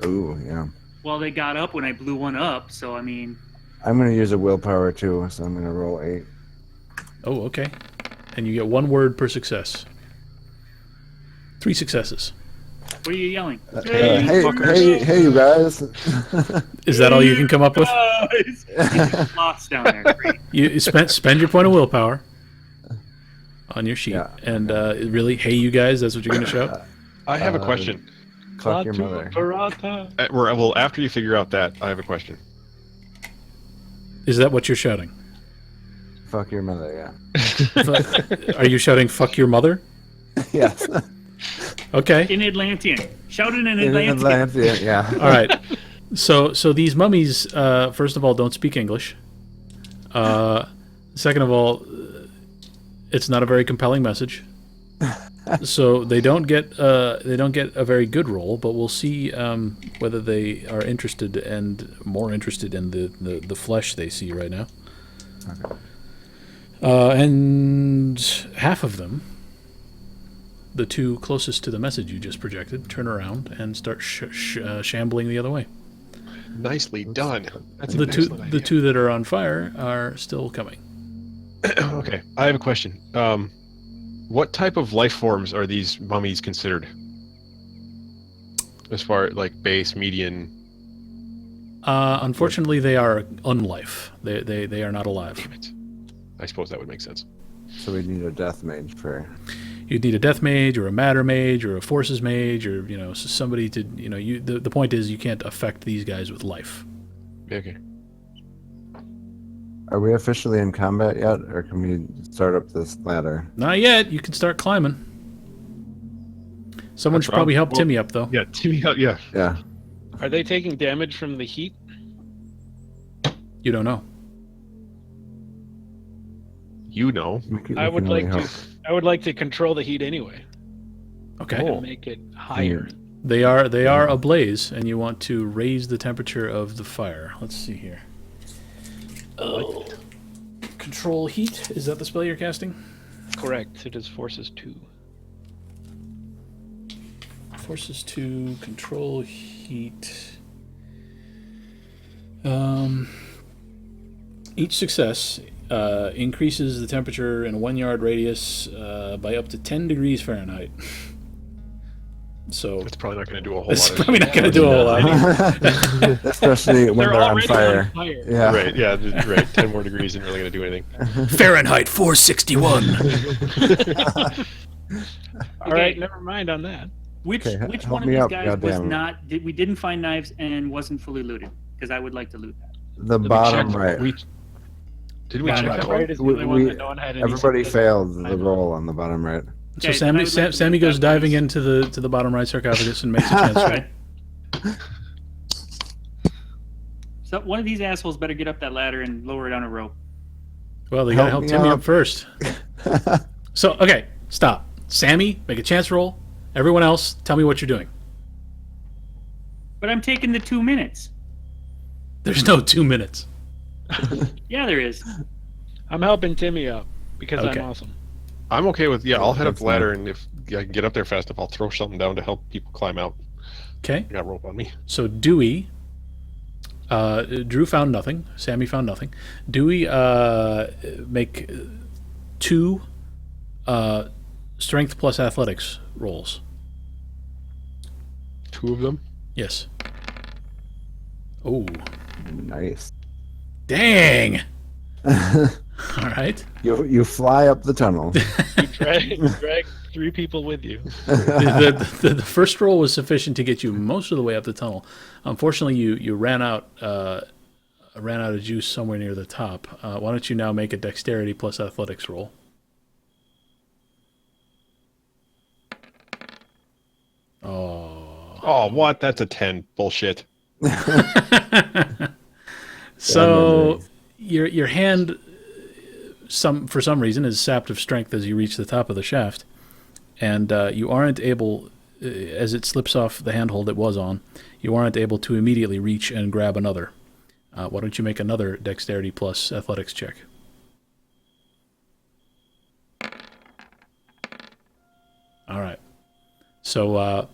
Ooh, yeah. Well, they got up when I blew one up, so I mean, I'm gonna use a willpower too, so I'm gonna roll 8. Oh, okay. And you get 1 word per success. 3 success. What are you yelling? Hey, fuckers. hey, you guys! Is that all you can come up with? Guys! He's lost down there. Great. You spend your point of willpower on your sheet, Yeah. and really, hey, you guys, that's what you're going to shout. I have a question. Fuck your mother. Parata. Well, after you figure out that, I have a question. Is that what you're shouting? Fuck your mother. Yeah. Are you shouting "fuck your mother"? Yes. Okay. In Atlantean. Shout it in In Atlantean. Atlantean. Yeah. All right. So these mummies, first of all, don't speak English. Second of all, it's not a very compelling message. So they don't get a very good roll, but we'll see whether they are interested and more interested in the flesh they see right now. Okay. And half of them, the 2 closest to the message you just projected, turn around and start shambling the other way. Nicely done. That's The an two excellent the idea. 2 that are on fire are still coming. Okay, I have a question. What type of life forms are these mummies considered? As far like base, median. Unfortunately, they are unlife. They are not alive. Damn it. I suppose that would make sense. So we need a death mage for. You'd need a death mage or a matter mage or a forces mage or somebody to the point is you can't affect these guys with life. Okay. Are we officially in combat yet, or can we start up this ladder? Not yet. You can start climbing. Someone That's should probably wrong. help Well- Timmy up though. Yeah, Timmy. Yeah. Yeah. Are they taking damage from the heat? You don't know. You know. I would like to. I would like to control the heat anyway. Okay. And make it higher. They are ablaze, and you want to raise the temperature of the fire. Let's see here. Oh. Control heat. Is that the spell you're casting? Correct. It is forces 2. Forces 2, control heat. Each success increases the temperature in a 1 yard radius by up to 10 degrees Fahrenheit. So It's probably not going to do a whole it's lot. Of probably not going to do a whole lot. Especially when they're on already fire. on fire. Yeah. Right. Yeah. Right. 10 more degrees isn't really going to do anything. Fahrenheit 461. All right, never mind on that. Which Okay, which help one of me these up, guys was goddamn. not? We didn't find knives and wasn't fully looted because I would like to loot that. The bottom checked- right. Did we Bottom check right. that Right one? is the only one We- that no one had any Everybody success. failed the roll on the bottom right. So Okay, then I Sammy would like to Sammy loot goes that diving place. into the bottom right sarcophagus and makes a chance roll. Right. So one of these assholes better get up that ladder and lower it on a rope. Well, they gotta Help help me Timmy up. up first. So, okay, stop. Sammy, make a chance roll. Everyone else, tell me what you're doing. But I'm taking the 2 minutes. There's no 2 minutes. Yeah, there is. I'm helping Timmy up because Okay. I'm awesome. I'm okay with. Yeah, I'll head up That's the ladder, and if I can get up there fast enough, I'll throw something down to help people climb out. Okay, I got rope on me. so Dewey, Drew found nothing. Sammy found nothing. Dewey, make 2 strength plus athletics rolls. 2 of them. Yes. Oh, Nice. dang! All right. You fly up the tunnel. You drag 3 people with you. The first roll was sufficient to get you most of the way up the tunnel. Unfortunately, you ran out of juice somewhere near the top. Why don't you now make a dexterity plus athletics roll? Oh. Oh, what? That's a 10. Bullshit. So your hand, for some reason, is sapped of strength as you reach the top of the shaft, and you aren't able, as it slips off the handhold it was on, you aren't able to immediately reach and grab another. Why don't you make another dexterity plus athletics check? All right. So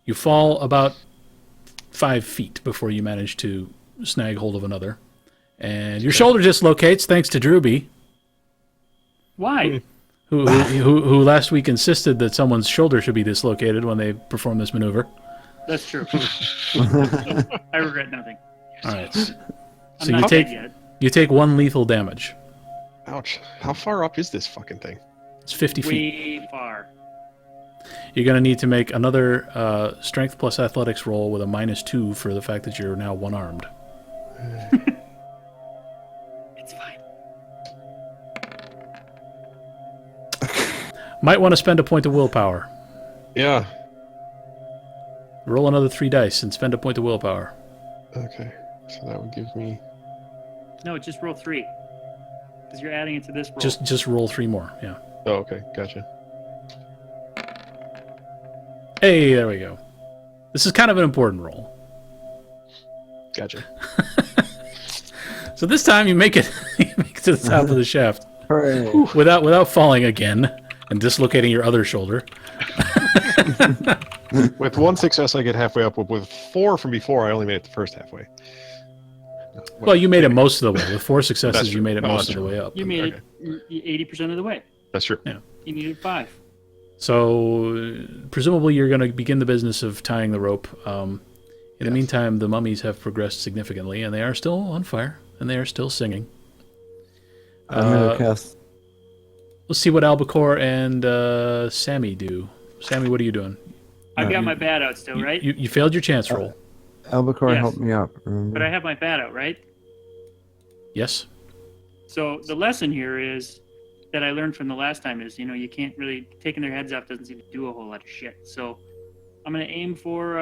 you fall about 5 feet before you manage to snag hold of another. And your shoulder dislocates thanks to Drewby, Why? who last week insisted that someone's shoulder should be dislocated when they perform this maneuver. That's true. I regret nothing. All right. I'm So not you dead take yet. 1 lethal damage. Ouch. How far up is this fucking thing? It's 50 feet. Way far. You're going to need to make another strength plus athletics roll with a -2 for the fact that you're now one-armed. It's fine. Might want to spend a point of willpower. Yeah. Roll another 3 dice and spend a point of willpower. Okay. So that would give me. No, just roll 3. Because you're adding it to this roll. Just roll 3 more. Yeah. Oh, okay. Gotcha. Hey, there we go. This is kind of an important roll. Gotcha. So this time you make it, you make it to the top of the shaft Hooray. without falling again and dislocating your other shoulder. With 1 success, I get halfway up. With 4 from before, I only made it the first halfway. Well, you made it most of the way. With 4 successes, That's you true. made it Oh, most that's of the true. way up. You made it 80% of the way. That's true. Yeah. You needed 5. So presumably you're going to begin the business of tying the rope. In the meantime, the mummies have progressed significantly, and they are still on fire, and they are still singing. I'm gonna cast. Let's see what Albacore and Sammy do. Sammy, what are you doing? I've No, got you- my bat out still, right? You failed your chance roll. Albacore, Yes. help me up. Remember? But I have my bat out, right? Yes? So the lesson here is that I learned from the last time is, you can't really, taking their heads off doesn't seem to do a whole lot of shit. So I'm going to aim for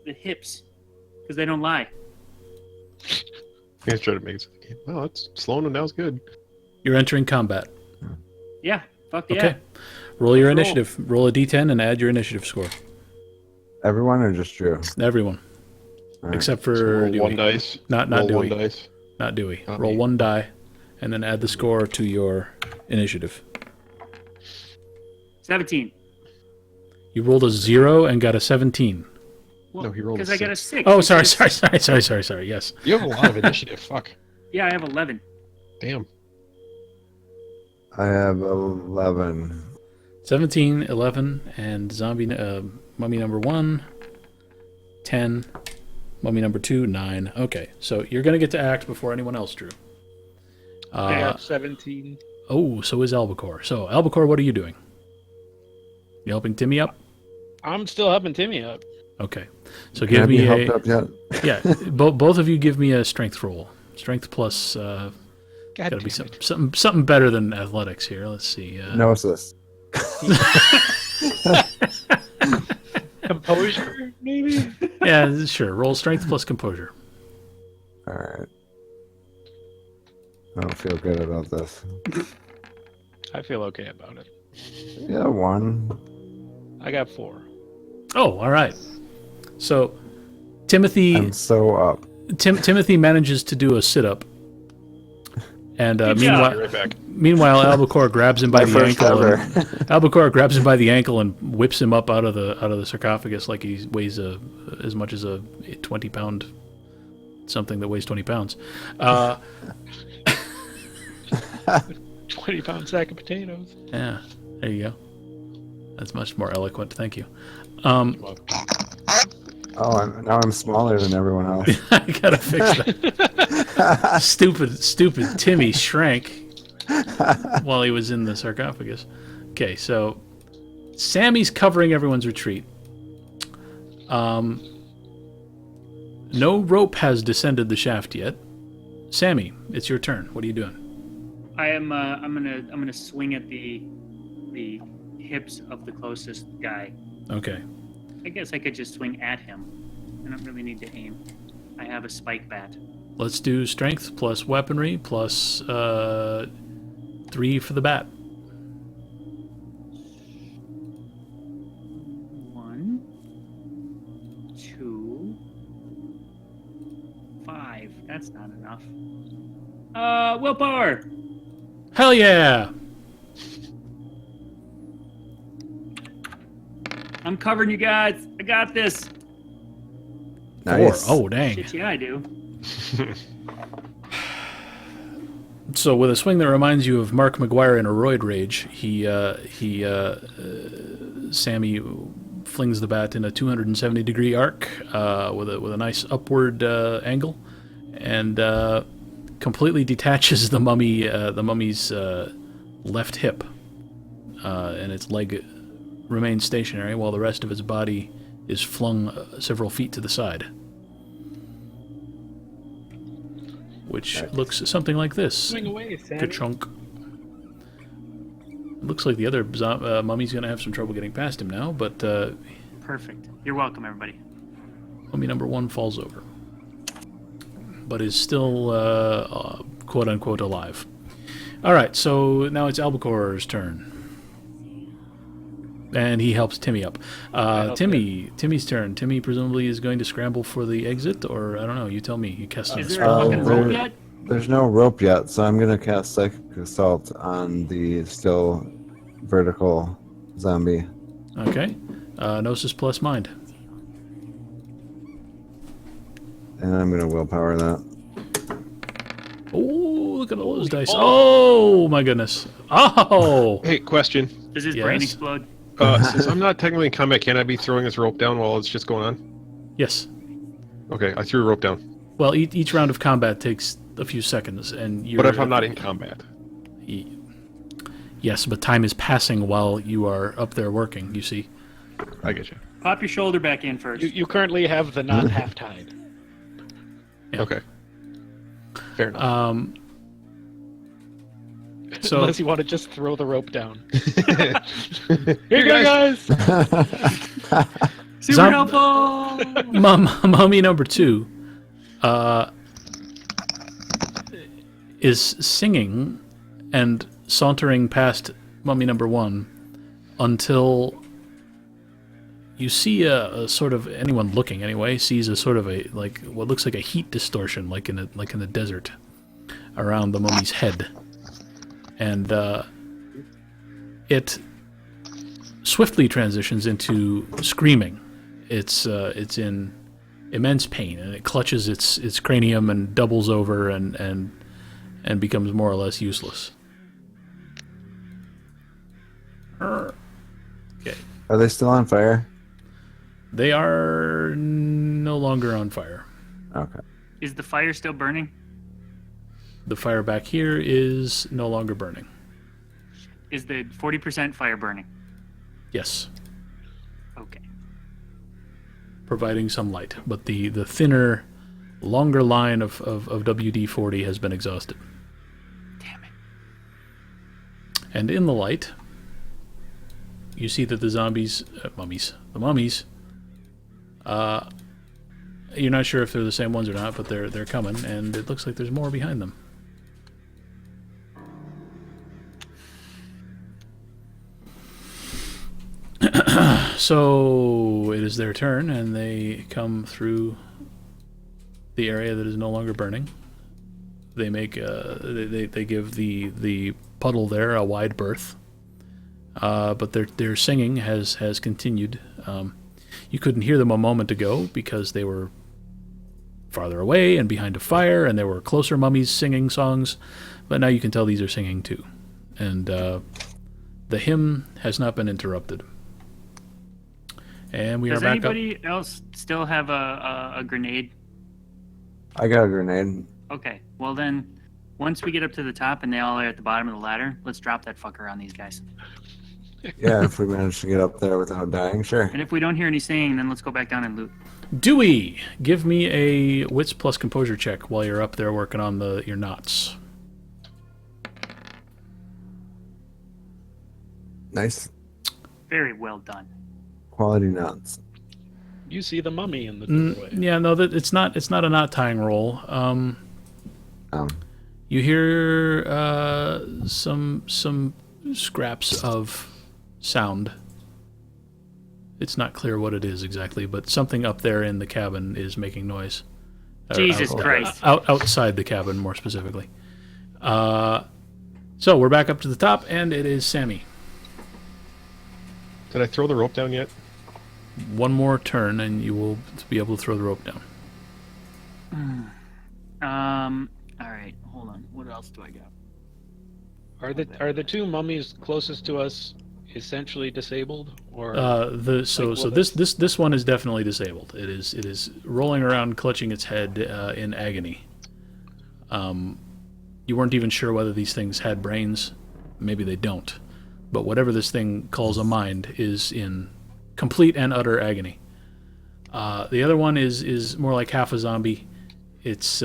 the hips because they don't lie. I try to make it. Well, that's slowing them down. Is good. You're entering combat. Yeah, fuck yeah. Okay. Roll your Roll. initiative. Roll a d10 and add your initiative score. Everyone or just Drew? Everyone. Alright. Except So for roll Dewey. 1 dice. Not roll Dewey. 1 dice. Not Dewey. Not Roll me. 1 die, and then add the score to your initiative. 17. You rolled a 0 and got a 17. Well, No, he rolled a because I got a 6. Oh, He sorry. said- Yes. You have a lot of initiative. Fuck. Yeah, I have 11. Damn. I have 11. 17, 11, and mummy number 1, 10, mummy number 2, 9. Okay, so you're going to get to act before anyone else, Drew. I have 17. Oh, so is Albacore. So, Albacore, what are you doing? You helping Timmy up? I'm still helping Timmy up. Okay. So Can I give be me helped a... up yet? Yeah, both of you give me a strength roll. Strength plus... God Gotta be damn it. something better than athletics here. Let's see. Gnosis. Composure, maybe? Yeah, sure. Roll strength plus composure. Alright. I don't feel good about this. I feel okay about it. Yeah, 1. I got 4. Oh, all right. So Timothy I'm so up. Timothy manages to do a sit-up. And Good meanwhile, job. Right back. meanwhile, Albacore grabs him by My the first ankle. ever. And, Albacore grabs him by the ankle and whips him up out of the sarcophagus like he weighs as much as a 20-pound something that weighs 20 pounds. 20-pound sack of potatoes. Yeah, there you go. That's much more eloquent. Thank you. Oh, now I'm smaller than everyone else. I gotta fix that. Stupid Timmy shrank while he was in the sarcophagus. Okay, so Sammy's covering everyone's retreat. No rope has descended the shaft yet. Sammy, it's your turn. What are you doing? I'm gonna swing at the hips of the closest guy. Okay. I guess I could just swing at him. I don't really need to aim. I have a spike bat. Let's do strength plus weaponry plus 3 for the bat. 1, 2, 5. That's not enough. Willpower. Hell yeah! I'm covering you guys. I got this. Nice. 4. Oh, dang. Shit, yeah, I do. So with a swing that reminds you of Mark McGuire in a roid rage, Sammy flings the bat in a 270-degree arc with a nice upward angle, and completely detaches the mummy's left hip, and its leg remains stationary while the rest of its body is flung several feet to the side. Which looks something like this. Swing away, Sammy. Ka-chunk. Looks like the other mummy's going to have some trouble getting past him now, but Perfect. You're welcome, everybody. mummy number 1 falls over. But is still, quote-unquote, alive. Alright, so now it's Albacore's turn. And he helps Timmy up. Timmy's turn. Timmy presumably is going to scramble for the exit, or I don't know, you tell me. You cast Is there a fucking rope yet? There's no rope yet, so I'm gonna cast Psychic Assault on the still vertical zombie. Okay. Gnosis plus mind. And I'm gonna willpower that. Oh, look at all those dice. Oh, my goodness. Oh! Hey, question. Does his brain Yes. explode? Since I'm not technically in combat, can I be throwing this rope down while it's just going on? Yes. Okay, I threw a rope down. Well, each round of combat takes a few seconds, and you're... But if I'm not in combat? Yes, but time is passing while you are up there working, you see. I get you. Pop your shoulder back in first. You currently have the knot half tied. Yeah. Okay. Fair enough. So, Unless you want to just throw the rope down. Here you go, guys! Super Zom- helpful! mummy number 2 is singing and sauntering past mummy number 1 until you see a sort of, anyone looking anyway sees a sort of a, like, what looks like a heat distortion, like in the desert, around the mummy's head, and it swiftly transitions into screaming. It's in immense pain, and it clutches its cranium and doubles over and becomes more or less useless. Okay. Are they still on fire? They are no longer on fire. Okay. Is the fire still burning? The fire back here is no longer burning. Is the 40% fire burning? Yes, Okay. providing some light, but the thinner, longer line of WD-40 has been exhausted. Damn it. And in the light, you see that the the mummies, you're not sure if they're the same ones or not, but they're coming, and it looks like there's more behind them. So it is their turn, and they come through the area that is no longer burning. They make they give the puddle there a wide berth, but their singing has continued. You couldn't hear them a moment ago because they were farther away and behind a fire, and there were closer mummies singing songs, but now you can tell these are singing too, and the hymn has not been interrupted. And we Does are back up. anybody else still have a grenade? I got a grenade. Okay. Well then, once we get up to the top and they all are at the bottom of the ladder, let's drop that fucker on these guys. Yeah, if we manage to get up there without dying, sure. And if we don't hear any singing, then let's go back down and loot. Dewey, give me a wits plus composure check while you're up there working on your knots. Nice Very well done. quality nuts. You see the mummy in the doorway. Yeah, no, that it's not a knot tying roll. You hear some scraps of sound. It's not clear what it is exactly, but something up there in the cabin is making noise. Jesus Christ. Outside the cabin, more specifically. So we're back up to the top, and it is Sammy. Did I throw the rope down yet? One more turn, and you will be able to throw the rope down. All right. Hold on. What else do I got? Are the two mummies closest to us essentially disabled, or This one is definitely disabled. It is rolling around, clutching its head in agony. You weren't even sure whether these things had brains. Maybe they don't. But whatever this thing calls a mind is in complete and utter agony. The other one is more like half a zombie. It's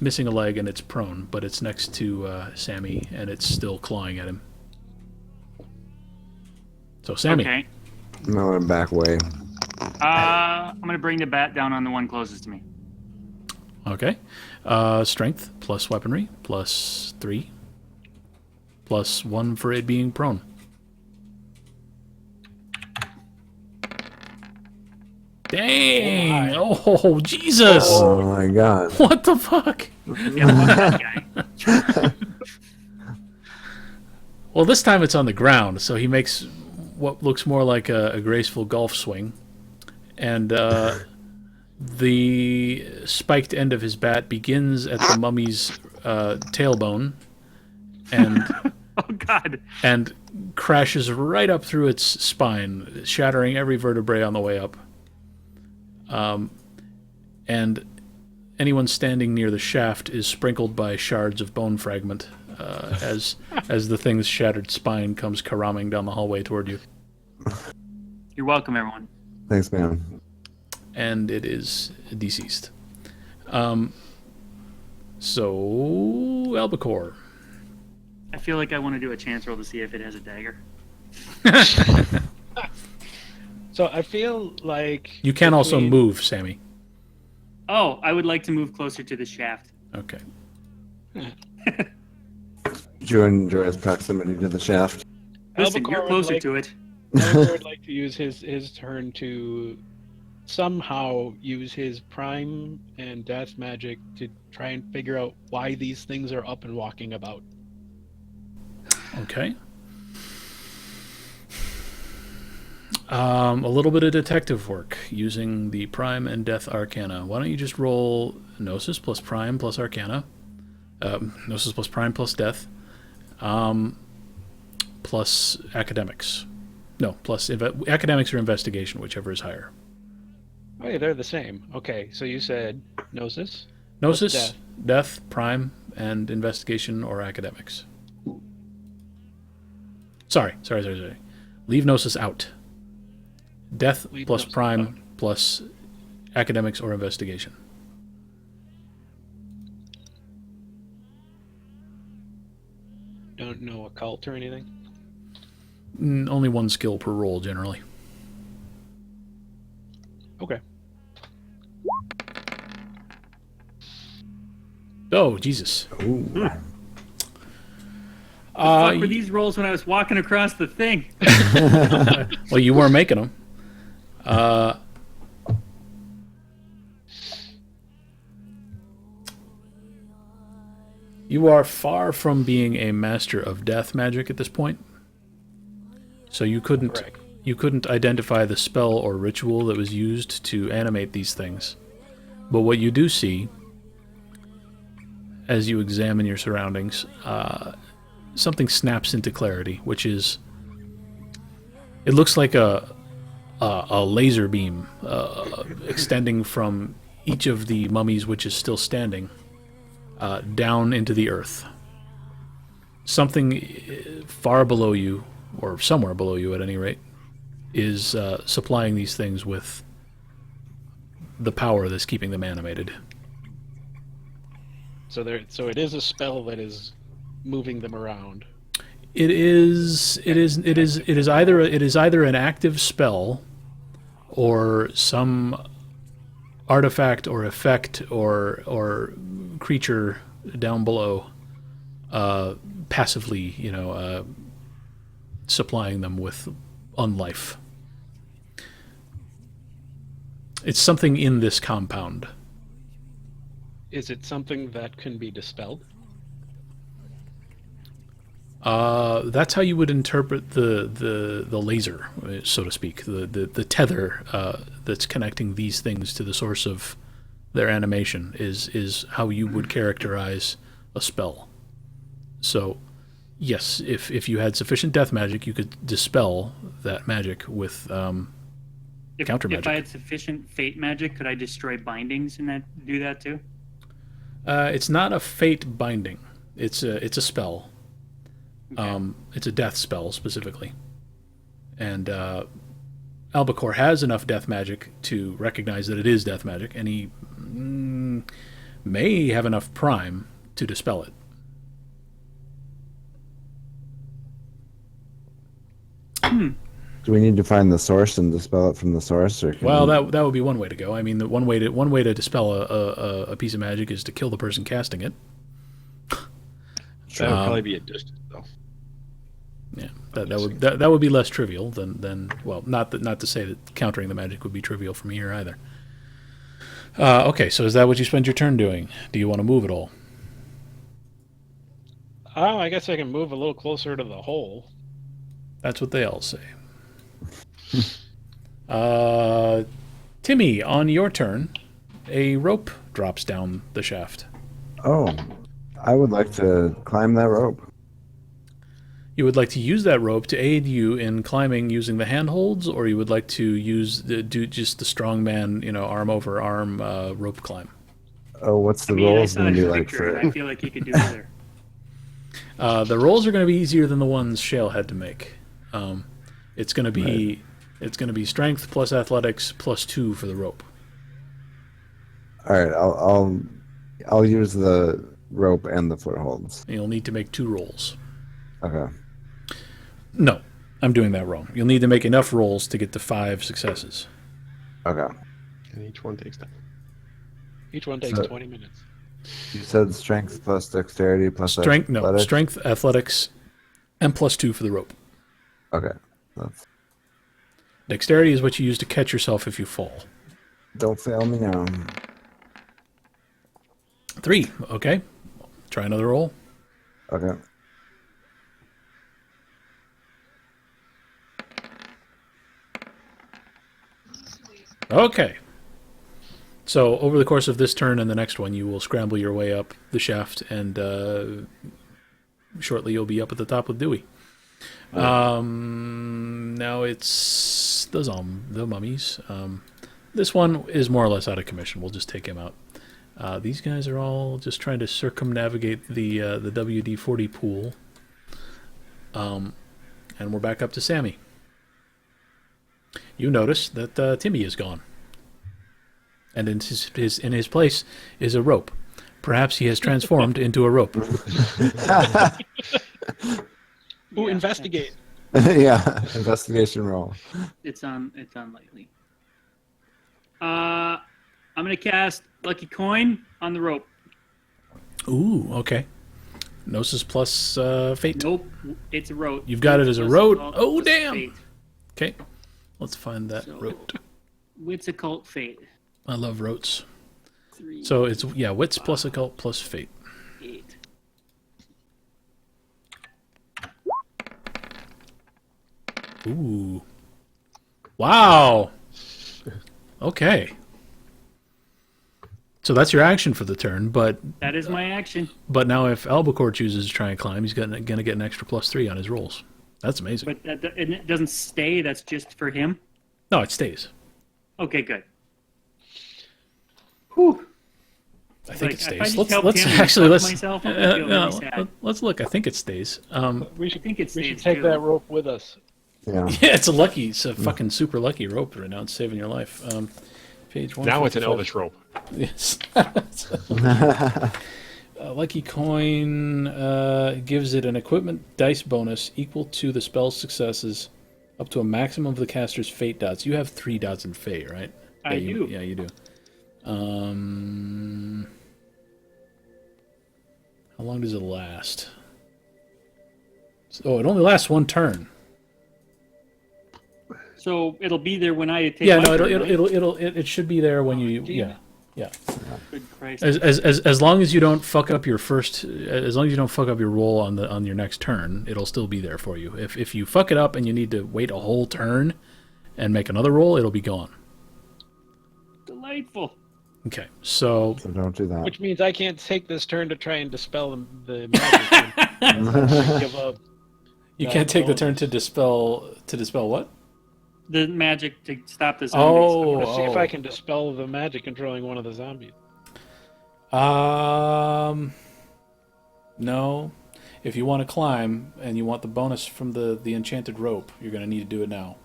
missing a leg and it's prone, but it's next to Sammy and it's still clawing at him. So Sammy, Okay. No, back way. I'm gonna bring the bat down on the one closest to me. okay, strength plus weaponry plus 3 plus 1 for it being prone. Dang! Oh, Jesus! Oh my god. What the fuck? Yeah, fuck that guy. Well, this time it's on the ground, so he makes what looks more like a graceful golf swing. And the spiked end of his bat begins at the mummy's tailbone and Oh God. and crashes right up through its spine, shattering every vertebrae on the way up. And anyone standing near the shaft is sprinkled by shards of bone fragment as the thing's shattered spine comes caromming down the hallway toward you. You're welcome, everyone. Thanks, man. And it is deceased. So, Albacore. I feel like I want to do a chance roll to see if it has a dagger. so I feel like You can also between- move, Sammy. Oh, I would like to move closer to the shaft. Okay. Did you enjoy his proximity to the shaft? Listen, Albacore you're would closer like- to it. Albacore would like to use his turn to somehow use his prime and death magic to try and figure out why these things are up and walking about. Okay. A little bit of detective work using the Prime and Death Arcana. Why don't you just roll Gnosis plus Prime plus Arcana, Gnosis plus Prime plus Death, plus Academics. No, plus Academics or Investigation, whichever is higher. Oh, yeah, they're the same. Okay, so you said Gnosis? Gnosis, Death? Death, Prime, and Investigation or Academics. Sorry. Leave Gnosis out. Death Leave plus Gnosis Prime out. plus Academics or Investigation. Don't know occult or anything? Only one skill per roll, generally. Okay. Oh, Jesus. Ooh. Fuck were these rolls when I was walking across the thing? Well, you weren't making them. You are far from being a master of death magic at this point. So you couldn't Correct. identify the spell or ritual that was used to animate these things. But what you do see, as you examine your surroundings, something snaps into clarity, which is, it looks like a laser beam extending from each of the mummies which is still standing down into the earth. Something far below you, or somewhere below you at any rate, is supplying these things with the power that's keeping them animated. So it is a spell that is moving them around. It is either an active spell or some artifact or effect or creature down below passively, supplying them with unlife. It's something in this compound. Is it something that can be dispelled? That's how you would interpret the laser, so to speak, the tether that's connecting these things to the source of their animation is how you would characterize a spell. So, yes, if you had sufficient death magic, you could dispel that magic with counter If magic. I had sufficient fate magic, could I destroy bindings and do that too? It's not a fate binding. It's a spell. Okay. It's a death spell specifically, and Albacore has enough death magic to recognize that it is death magic, and he may have enough prime to dispel it. Do we need to find the source and dispel it from the source, or can Well, we- that would be one way to go. I mean, the one way to dispel a piece of magic is to kill the person casting it. That would probably be a distance, though. Yeah, that would be less trivial than well, not to say that countering the magic would be trivial from here either. Okay, so is that what you spend your turn doing? Do you want to move at all? Oh, I guess I can move a little closer to the hole. That's what they all say. Timmy, on your turn, a rope drops down the shaft. Oh, I would like to climb that rope. You would like to use that rope to aid you in climbing using the handholds, or you would like to do just the strongman, arm over arm rope climb. Oh, what's the I rolls saw going to his be like picture, for and I feel like he could do either. The rolls are going to be easier than the ones Shale had to make. It's going to be strength plus athletics plus 2 for the rope. All right, I'll use the rope and the footholds. And you'll need to make 2 rolls. Okay. No, I'm doing that wrong. You'll need to make enough rolls to get to 5 successes. Okay. And each one takes time. Each one takes So- 20 minutes. You said strength plus dexterity plus athletics? Strength, athletics, and plus 2 for the rope. Okay. That's, Dexterity is what you use to catch yourself if you fall. don't fail me now. 3, okay. Try another roll. Okay. Okay. So over the course of this turn and the next one, you will scramble your way up the shaft, and shortly you'll be up at the top with Dewey. Now it's the mummies. This one is more or less out of commission. We'll just take him out. These guys are all just trying to circumnavigate the WD-40 pool. And we're back up to Sammy. You notice that Timmy is gone. And in his place is a rope. Perhaps he has transformed into a rope. Ooh, Yeah, investigate. Yeah, investigation roll. It's unlikely. I'm gonna cast Lucky Coin on the rope. Ooh, okay. Gnosis plus fate. Nope, it's a rote. You've got it as a Plus rote. occult Oh, plus damn. fate. Okay, let's find that So- rote. Wits occult fate. I love rotes. 3, So it's wits plus occult plus fate. 8. Ooh. Wow. Okay. So that's your action for the turn, but That is my action. now if Albacore chooses to try and climb, he's going to get an extra +3 on his rolls. That's amazing. But and it doesn't stay. That's just for him. No, it stays. Okay, good. Whew. I think Like, it if I stays. just helped Let's him and actually fuck let's myself, I'm gonna feel really no, sad. let's look. I think it stays. We should, think it we should stays take too. that rope with us. Yeah. Yeah, it's a fucking super lucky rope right now. It's saving your life. Page 1. Now it's an Elvish rope. Yes. Lucky coin gives it an equipment dice bonus equal to the spell's successes up to a maximum of the caster's fate dots. You have 3 dots in fate, right? I do. Yeah, you do. How long does it last? Oh, it only lasts 1 turn. So it'll be there when I take. Yeah, my no, turn, right? it should be there when you. damn Yeah. Good Christ. As long as you don't fuck up your roll on your next turn, it'll still be there for you. If you fuck it up and you need to wait a whole turn and make another roll, it'll be gone. Delightful. Okay, so So don't do that. Which means I can't take this turn to try and dispel the magic. I give up. you that can't take the bonus. turn to dispel what? The magic to stop the zombies. I want to see if I Oh. can dispel the magic controlling one of the zombies. No. If you want to climb and you want the bonus from the enchanted rope, you're going to need to do it now.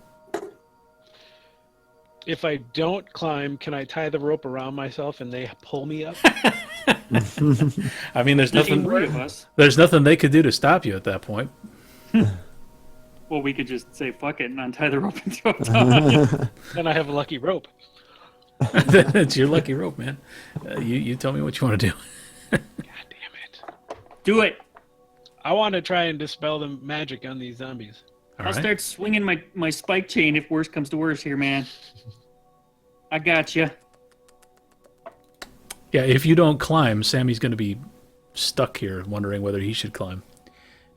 If I don't climb, can I tie the rope around myself and they pull me up? I mean, there's There's nothing. three of us. There's nothing they could do to stop you at that point. Well, we could just say fuck it and untie the rope and throw it down. Then I have a lucky rope. It's your lucky rope, man. You tell me what you want to do. God damn it. Do it. I want to try and dispel the magic on these zombies. All I'll right. start swinging my spike chain if worse comes to worse here, man. I got you. Yeah, if you don't climb, Sammy's going to be stuck here wondering whether he should climb.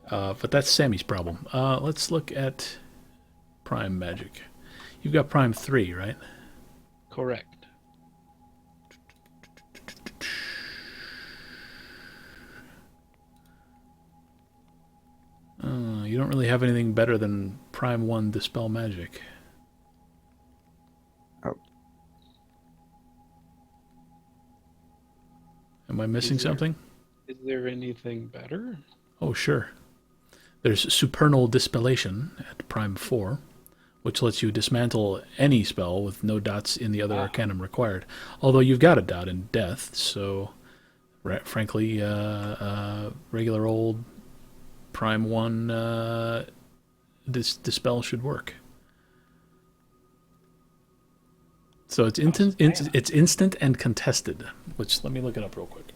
But that's Sammy's problem. Let's look at Prime Magic. You've got Prime 3, right? Correct. You don't really have anything better than Prime 1 Dispel Magic. Oh. Am I missing Is there- something? Is there anything better? Oh, sure. There's Supernal Dispellation at Prime 4, which lets you dismantle any spell with no dots in the other arcanum required. Although you've got a dot in Death, so frankly, regular old Prime 1 Dispel should work. So it's it's instant and contested, which, let me look it up real quick.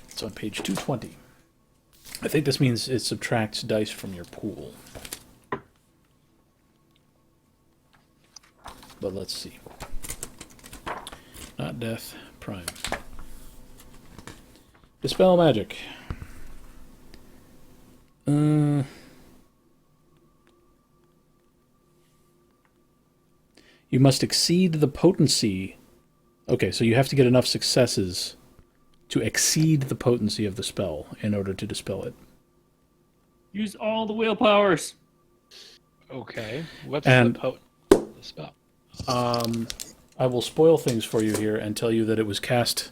It's on page 220. I think this means it subtracts dice from your pool. But let's see. Not Death, Prime. Dispel Magic. You must exceed the potency. Okay, so you have to get enough successes to exceed the potency of the spell in order to dispel it. Use all the will powers. Okay. What's And- the spell? I will spoil things for you here and tell you that it was cast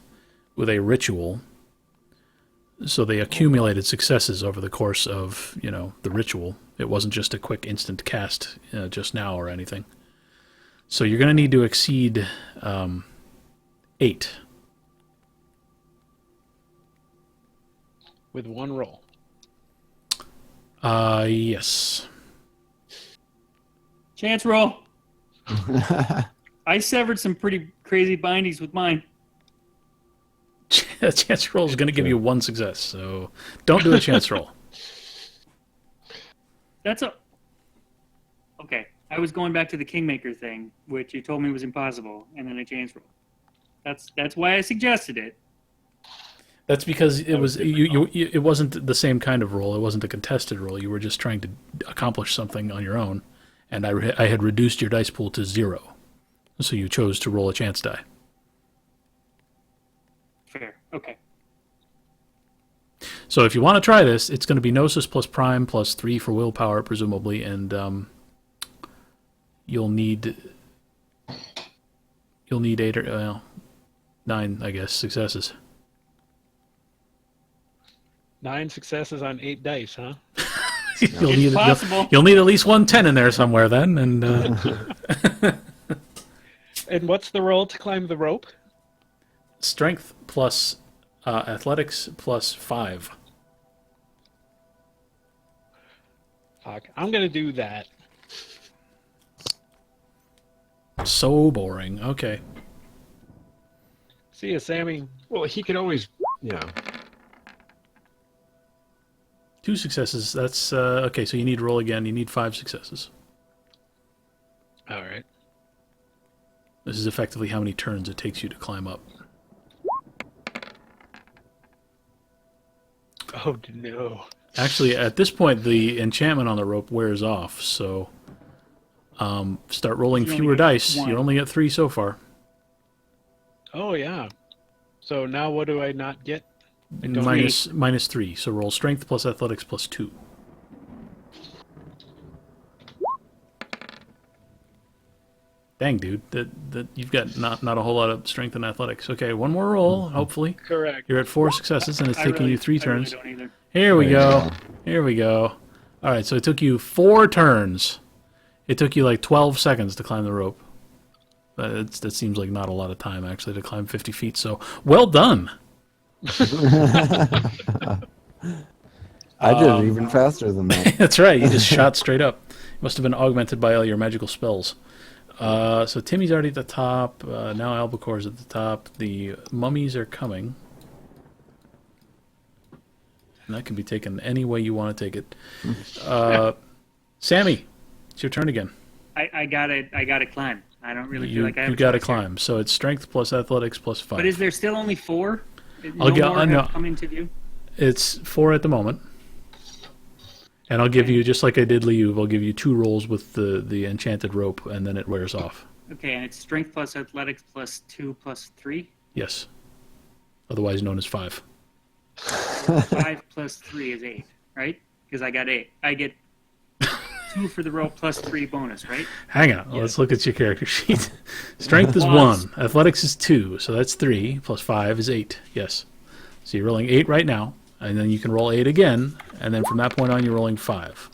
with a ritual. So they accumulated successes over the course of, the ritual. It wasn't just a quick instant cast just now or anything. So you're going to need to exceed 8. With one roll. Yes. Chance roll. I severed some pretty crazy bindings with mine. A chance roll is going to give you 1 success, so don't do a chance roll. Okay. I was going back to the Kingmaker thing, which you told me was impossible, and then a chance roll. That's why I suggested it. That's because it was it wasn't the same kind of roll. It wasn't a contested roll. You were just trying to accomplish something on your own, and I had reduced your dice pool to 0, so you chose to roll a chance die. Fair. Okay. So if you want to try this, it's going to be Gnosis plus Prime plus 3 for willpower, presumably, and you'll need 8 or 9, I guess, successes. 9 successes on 8 dice, huh? It's possible. You'll need at least 1 10 in there somewhere then, and And what's the roll to climb the rope? Strength plus Athletics plus 5. Fuck. I'm going to do that. So boring. Okay. See ya, Sammy. Well, he could always, 2 successes. That's okay. So you need to roll again. You need 5 successes. All right. This is effectively how many turns it takes you to climb up. Oh, no. Actually, at this point, the enchantment on the rope wears off. So start rolling You only fewer get dice. 1. You're only at 3 so far. Oh yeah. So now what do I not get? I don't minus 3. So roll strength plus athletics plus 2. Dang, dude, that you've got not a whole lot of strength and athletics. Okay, one more roll. Hopefully, Correct. you're at 4 successes, and it's taking you 3 turns. I really don't either. Here we There you go. go. Here we go. All right, so it took you 4 turns. It took you like 12 seconds to climb the rope. That seems like not a lot of time, actually, to climb 50 feet. So, well done. I did it even faster than that. That's right. You just shot straight up. Must have been augmented by all your magical spells. So Timmy's already at the top. Now Albacore's at the top. The mummies are coming. And that can be taken any way you want to take it. Sammy, it's your turn again. I gotta climb. I don't really feel like I have You a got to choice here. climb. So it's strength plus athletics plus 5. But is there still only 4? I'll get- more no. have come into view? It's 4 at the moment. And I'll give you, just like I did Liu, I'll give you 2 rolls with the enchanted rope, and then it wears off. Okay, and it's strength plus athletics plus 2 plus 3. Yes. Otherwise known as 5. 5 plus 3 is 8, right? Because I got 8. I get 2 for the rope plus 3 bonus, right? Hang on. Let's look at your character sheet. Strength is Plus. 1. Athletics is 2. So that's 3. Plus 5 is 8. Yes. So you're rolling 8 right now. And then you can roll 8 again. And then from that point on, you're rolling 5.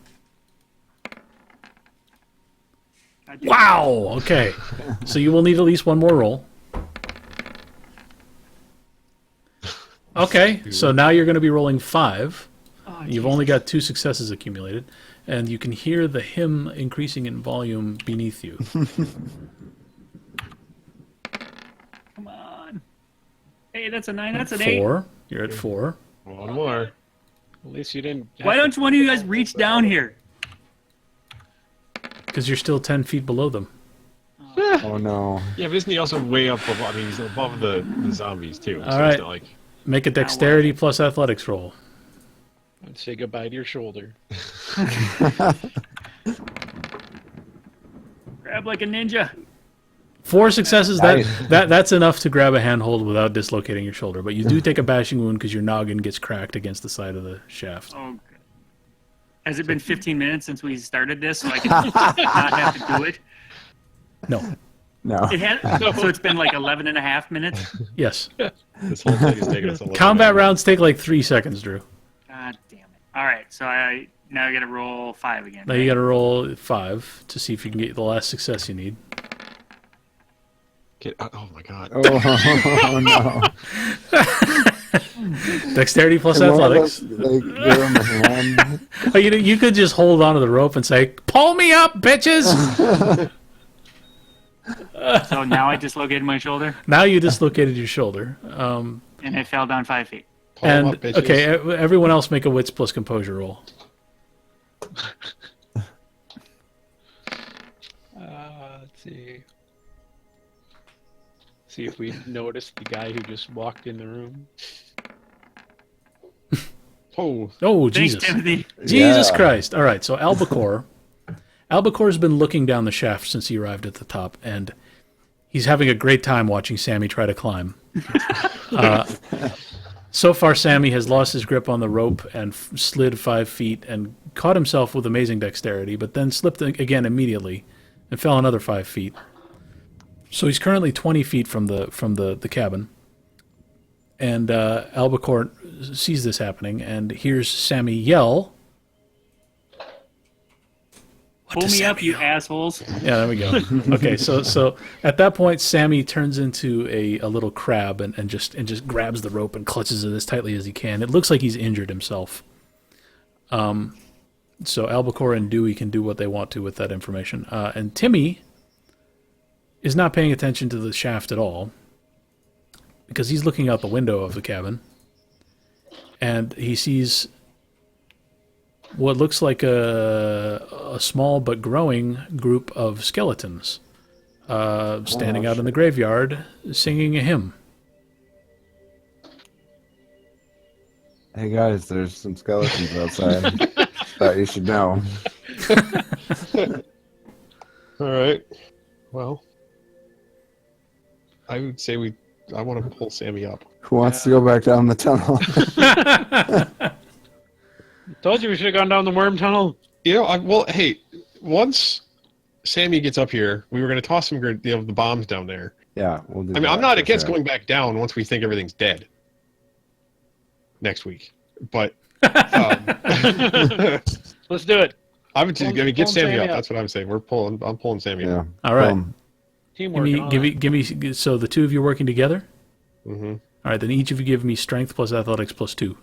God damn. Wow! Okay. So you will need at least one more roll. Okay. So now you're going to be rolling 5. Oh, You've only got 2 successes accumulated. And you can hear the hymn increasing in volume beneath you. Come on. Hey, that's a 9. That's an 8. 4. You're at 4. One more. At least you didn't. Why don't one of you guys reach down here? Because you're still 10 feet below them. Oh no. Yeah, but isn't he also way up above? I mean, he's above the zombies too. All so right. It's not like Make a dexterity plus athletics roll. Let's say goodbye to your shoulder. Grab like a ninja. 4 successes. Nice. That's enough to grab a handhold without dislocating your shoulder. But you do take a bashing wound because your noggin gets cracked against the side of the shaft. Oh, good. Has it been 15 minutes since we started this, so I can not have to do it? No. No. It has. So it's been like 11 and a half minutes. Yes. this whole thing is taking us a little Combat bit. rounds take like 3 seconds, Drew. God damn it! All right, so now I got to roll 5 again. Now you got to roll 5 to see if you can get the last success you need. Oh my god. Oh no. Dexterity plus Can one of athletics. us, like, give him a hand? Oh, you could just hold onto the rope and say, "Pull me up, bitches!" So now I dislocated my shoulder Now you dislocated your shoulder. and I fell down 5 feet. Pull 'em And up, bitches. okay, everyone else make a wits plus composure roll. Let's see. See if we noticed the guy who just walked in the room. Oh, Oh, Thanks, Jesus. Timothy. Jesus Yeah. Christ. All right, so Albacore's been looking down the shaft since he arrived at the top, and he's having a great time watching Sammy try to climb. So far, Sammy has lost his grip on the rope and slid 5 feet and caught himself with amazing dexterity, but then slipped again immediately and fell another 5 feet. So he's currently 20 feet from the cabin. And Albacore sees this happening and hears Sammy yell. What Pull does me up, Sammy you yell? assholes. Yeah, there we go. Okay, so at that point, Sammy turns into a little crab and just grabs the rope and clutches it as tightly as he can. It looks like he's injured himself. So Albacore and Dewey can do what they want to with that information. And Timmy is not paying attention to the shaft at all because he's looking out the window of the cabin and he sees what looks like a small but growing group of skeletons standing out in the graveyard singing a hymn. Hey guys, there's some skeletons outside. Thought you should know. all right. Well, I would say we I want to pull Sammy up. Who wants to go back down the tunnel? Told you we should have gone down the worm tunnel. You know, well, hey, once Sammy gets up here, we were going to toss some, the bombs down there. Yeah, we'll do I mean, that I'm not for against sure. going back down once we think everything's dead next week, but Let's do it. I would just, I mean, get Pulling Sammy Sammy up. up. That's what I'm saying. I'm pulling Sammy Yeah. up. All right. Teamwork. and all that. Give me. So the two of you working together. Mm-hmm. All right, then each of you give me strength plus athletics plus 2.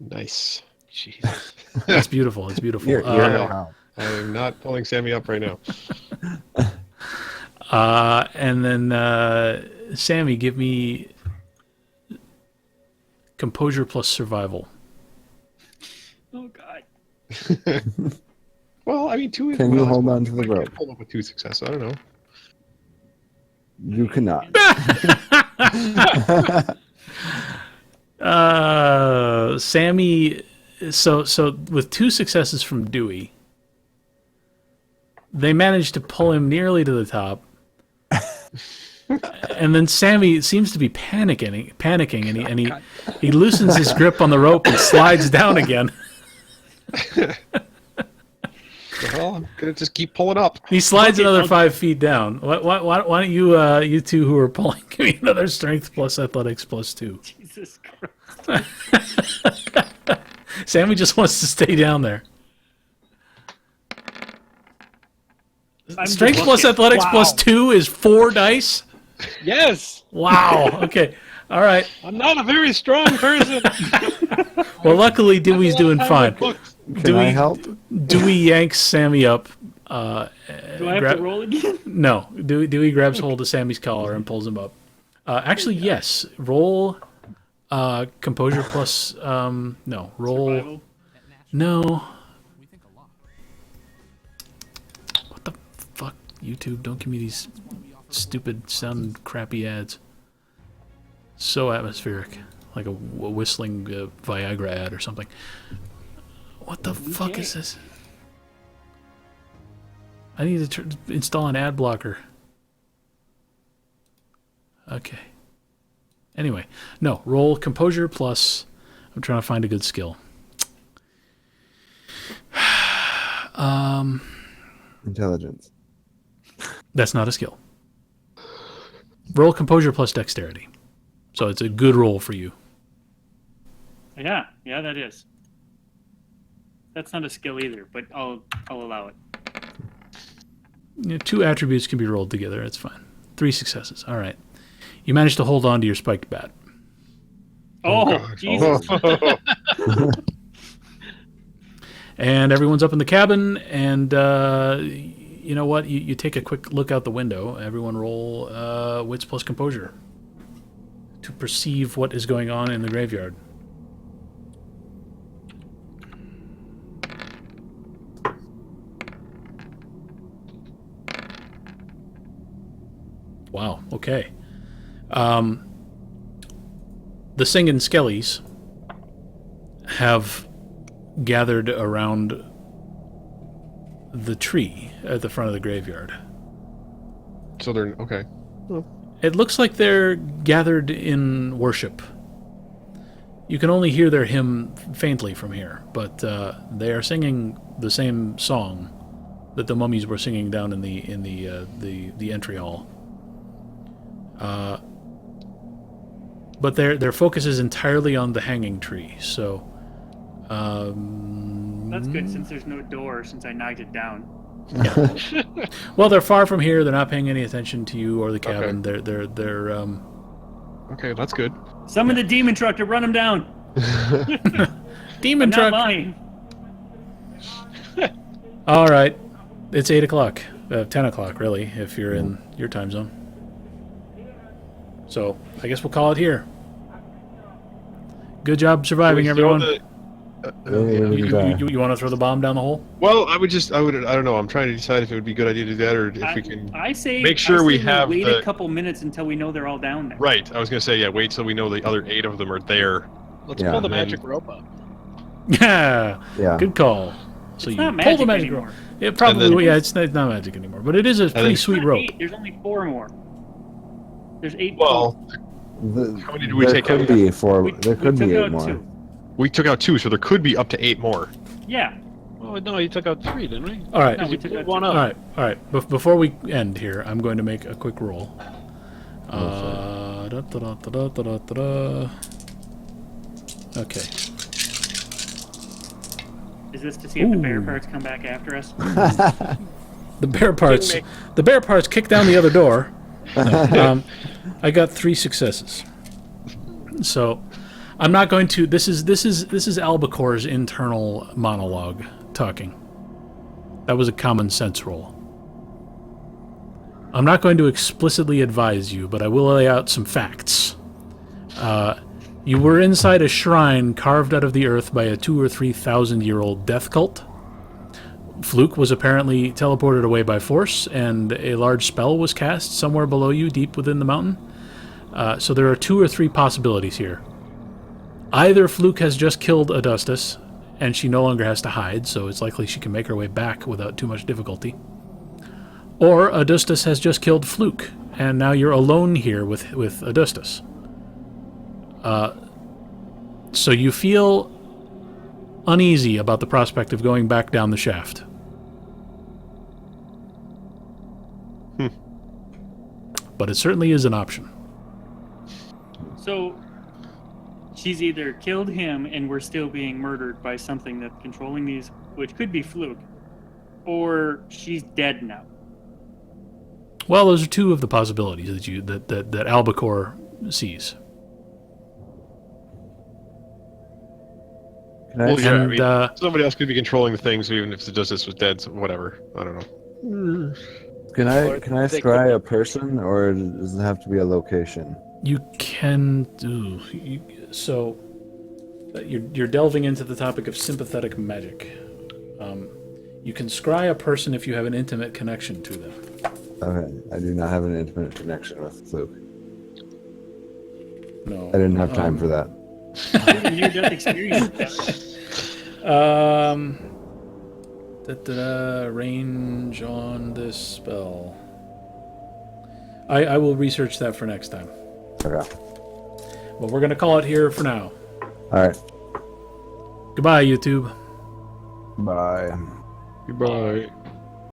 Nice. Jesus. It's beautiful. It's beautiful. You're I am not pulling Sammy up right now. And then Sammy, give me composure plus survival. Oh God. Well, I mean, two. Can you hold on to the I rope? could pull up with 2 successes. I don't know. You cannot. Sammy, so with 2 successes from Dewey, they managed to pull him nearly to the top. And then Sammy seems to be panicking, and he loosens his grip on the rope and slides down again. Well, I'm gonna just keep pulling up. He slides Okay, another I'll- 5 feet down. Why don't you two who are pulling give me another strength plus athletics plus 2? Jesus Christ. Sammy just wants to stay down there. I'm Strength just plus looking. athletics Wow. plus 2 is 4 dice. Yes. Wow. Okay. All right. I'm not a very strong person. Well, luckily Dewey's doing fine. Can Dewey- I help? Dewey yanks Sammy up. Do I have grab- to roll again? No. Dewey grabs hold of Sammy's collar and pulls him up. Actually, yes. Roll composure plus no. Roll Survival. no. What the fuck? YouTube, don't give me these stupid sounding crappy ads. So atmospheric, like a whistling Viagra ad or something. What the fuck is this? I need to install an ad blocker. Okay. Anyway, no, roll composure plus. I'm trying to find a good skill. Intelligence. That's not a skill. Roll composure plus dexterity. So it's a good roll for you. Yeah, that is. That's not a skill either, but I'll allow it. You know, 2 attributes can be rolled together. It's fine. 3 successes. All right. You managed to hold on to your spiked bat. Oh, God. Jesus. And everyone's up in the cabin, and you know what? You take a quick look out the window. Everyone roll wits plus composure to perceive what is going on in the graveyard. Wow, okay. The Singin' Skellies have gathered around the tree at the front of the graveyard. So they're okay. It looks like they're gathered in worship. You can only hear their hymn faintly from here, but they are singing the same song that the mummies were singing down in the entry hall. But their focus is entirely on the hanging tree. So That's good since there's no door since I knocked it down. well, they're far from here. They're not paying any attention to you or the cabin. They're Okay, that's good. Summon the demon truck to run him down. demon Not truck. mine. All right, it's 8 o'clock, 10 o'clock really, if you're in your time zone. So I guess we'll call it here. Good job surviving, Can we throw everyone. You want to throw the bomb down the hole? Well, I don't know. I'm trying to decide if it would be a good idea to do that or if we can. I say Make sure I say we have wait the- a couple minutes until we know they're all down there. Right. I was gonna say yeah. Wait till we know the other 8 of them are there. Let's Yeah. pull the And then- magic rope up. Yeah, Yeah. good call. So It's you not pull the magic magic anymore. rope. It probably, And then- yeah, it's not magic anymore, but it is a pretty then- sweet Not rope. 8, there's only 4 more. There's 8. Well, The, How many did we there take could out? be four. we, There we could took be 8 out more. 2. we took out 2, so there could be up to 8 more. Yeah. Oh no, he took out 3, didn't we? All right. No, we You took blew out one 2. up. All right. Before we end here, I'm going to make a quick roll. Okay. Is this to see if the bear Ooh. parts come back after us? The bear parts. The bear parts kick down the other door. No, I got 3 successes. So, I'm not going to. This is Albacore's internal monologue talking. That was a common sense roll. I'm not going to explicitly advise you, but I will lay out some facts. You were inside a shrine carved out of the earth by a 2,000 or 3,000 year old death cult. Fluke was apparently teleported away by force, and a large spell was cast somewhere below you, deep within the mountain. So there are 2 or 3 possibilities here. Either Fluke has just killed Adustus, and she no longer has to hide, so it's likely she can make her way back without too much difficulty. Or Adustus has just killed Fluke, and now you're alone here with Adustus. So you feel uneasy about the prospect of going back down the shaft. But it certainly is an option. So she's either killed him and we're still being murdered by something that's controlling these, which could be Fluke, or she's dead now. Well, those are 2 of the possibilities that Albacore sees. Can I, Well, yeah, And, I mean, somebody else could be controlling the things, even if the justice was dead. So whatever. I don't know. can I They scry could- a person, or does it have to be a location? You can do so. You're delving into the topic of sympathetic magic. You can scry a person if you have an intimate connection to them. Okay, I do not have an intimate connection with Fluke. No, I didn't have time for that. Near-death experience. Range on this spell. I will research that for next time. Okay. But we're gonna call it here for now. All right. Goodbye, YouTube. Bye. Goodbye.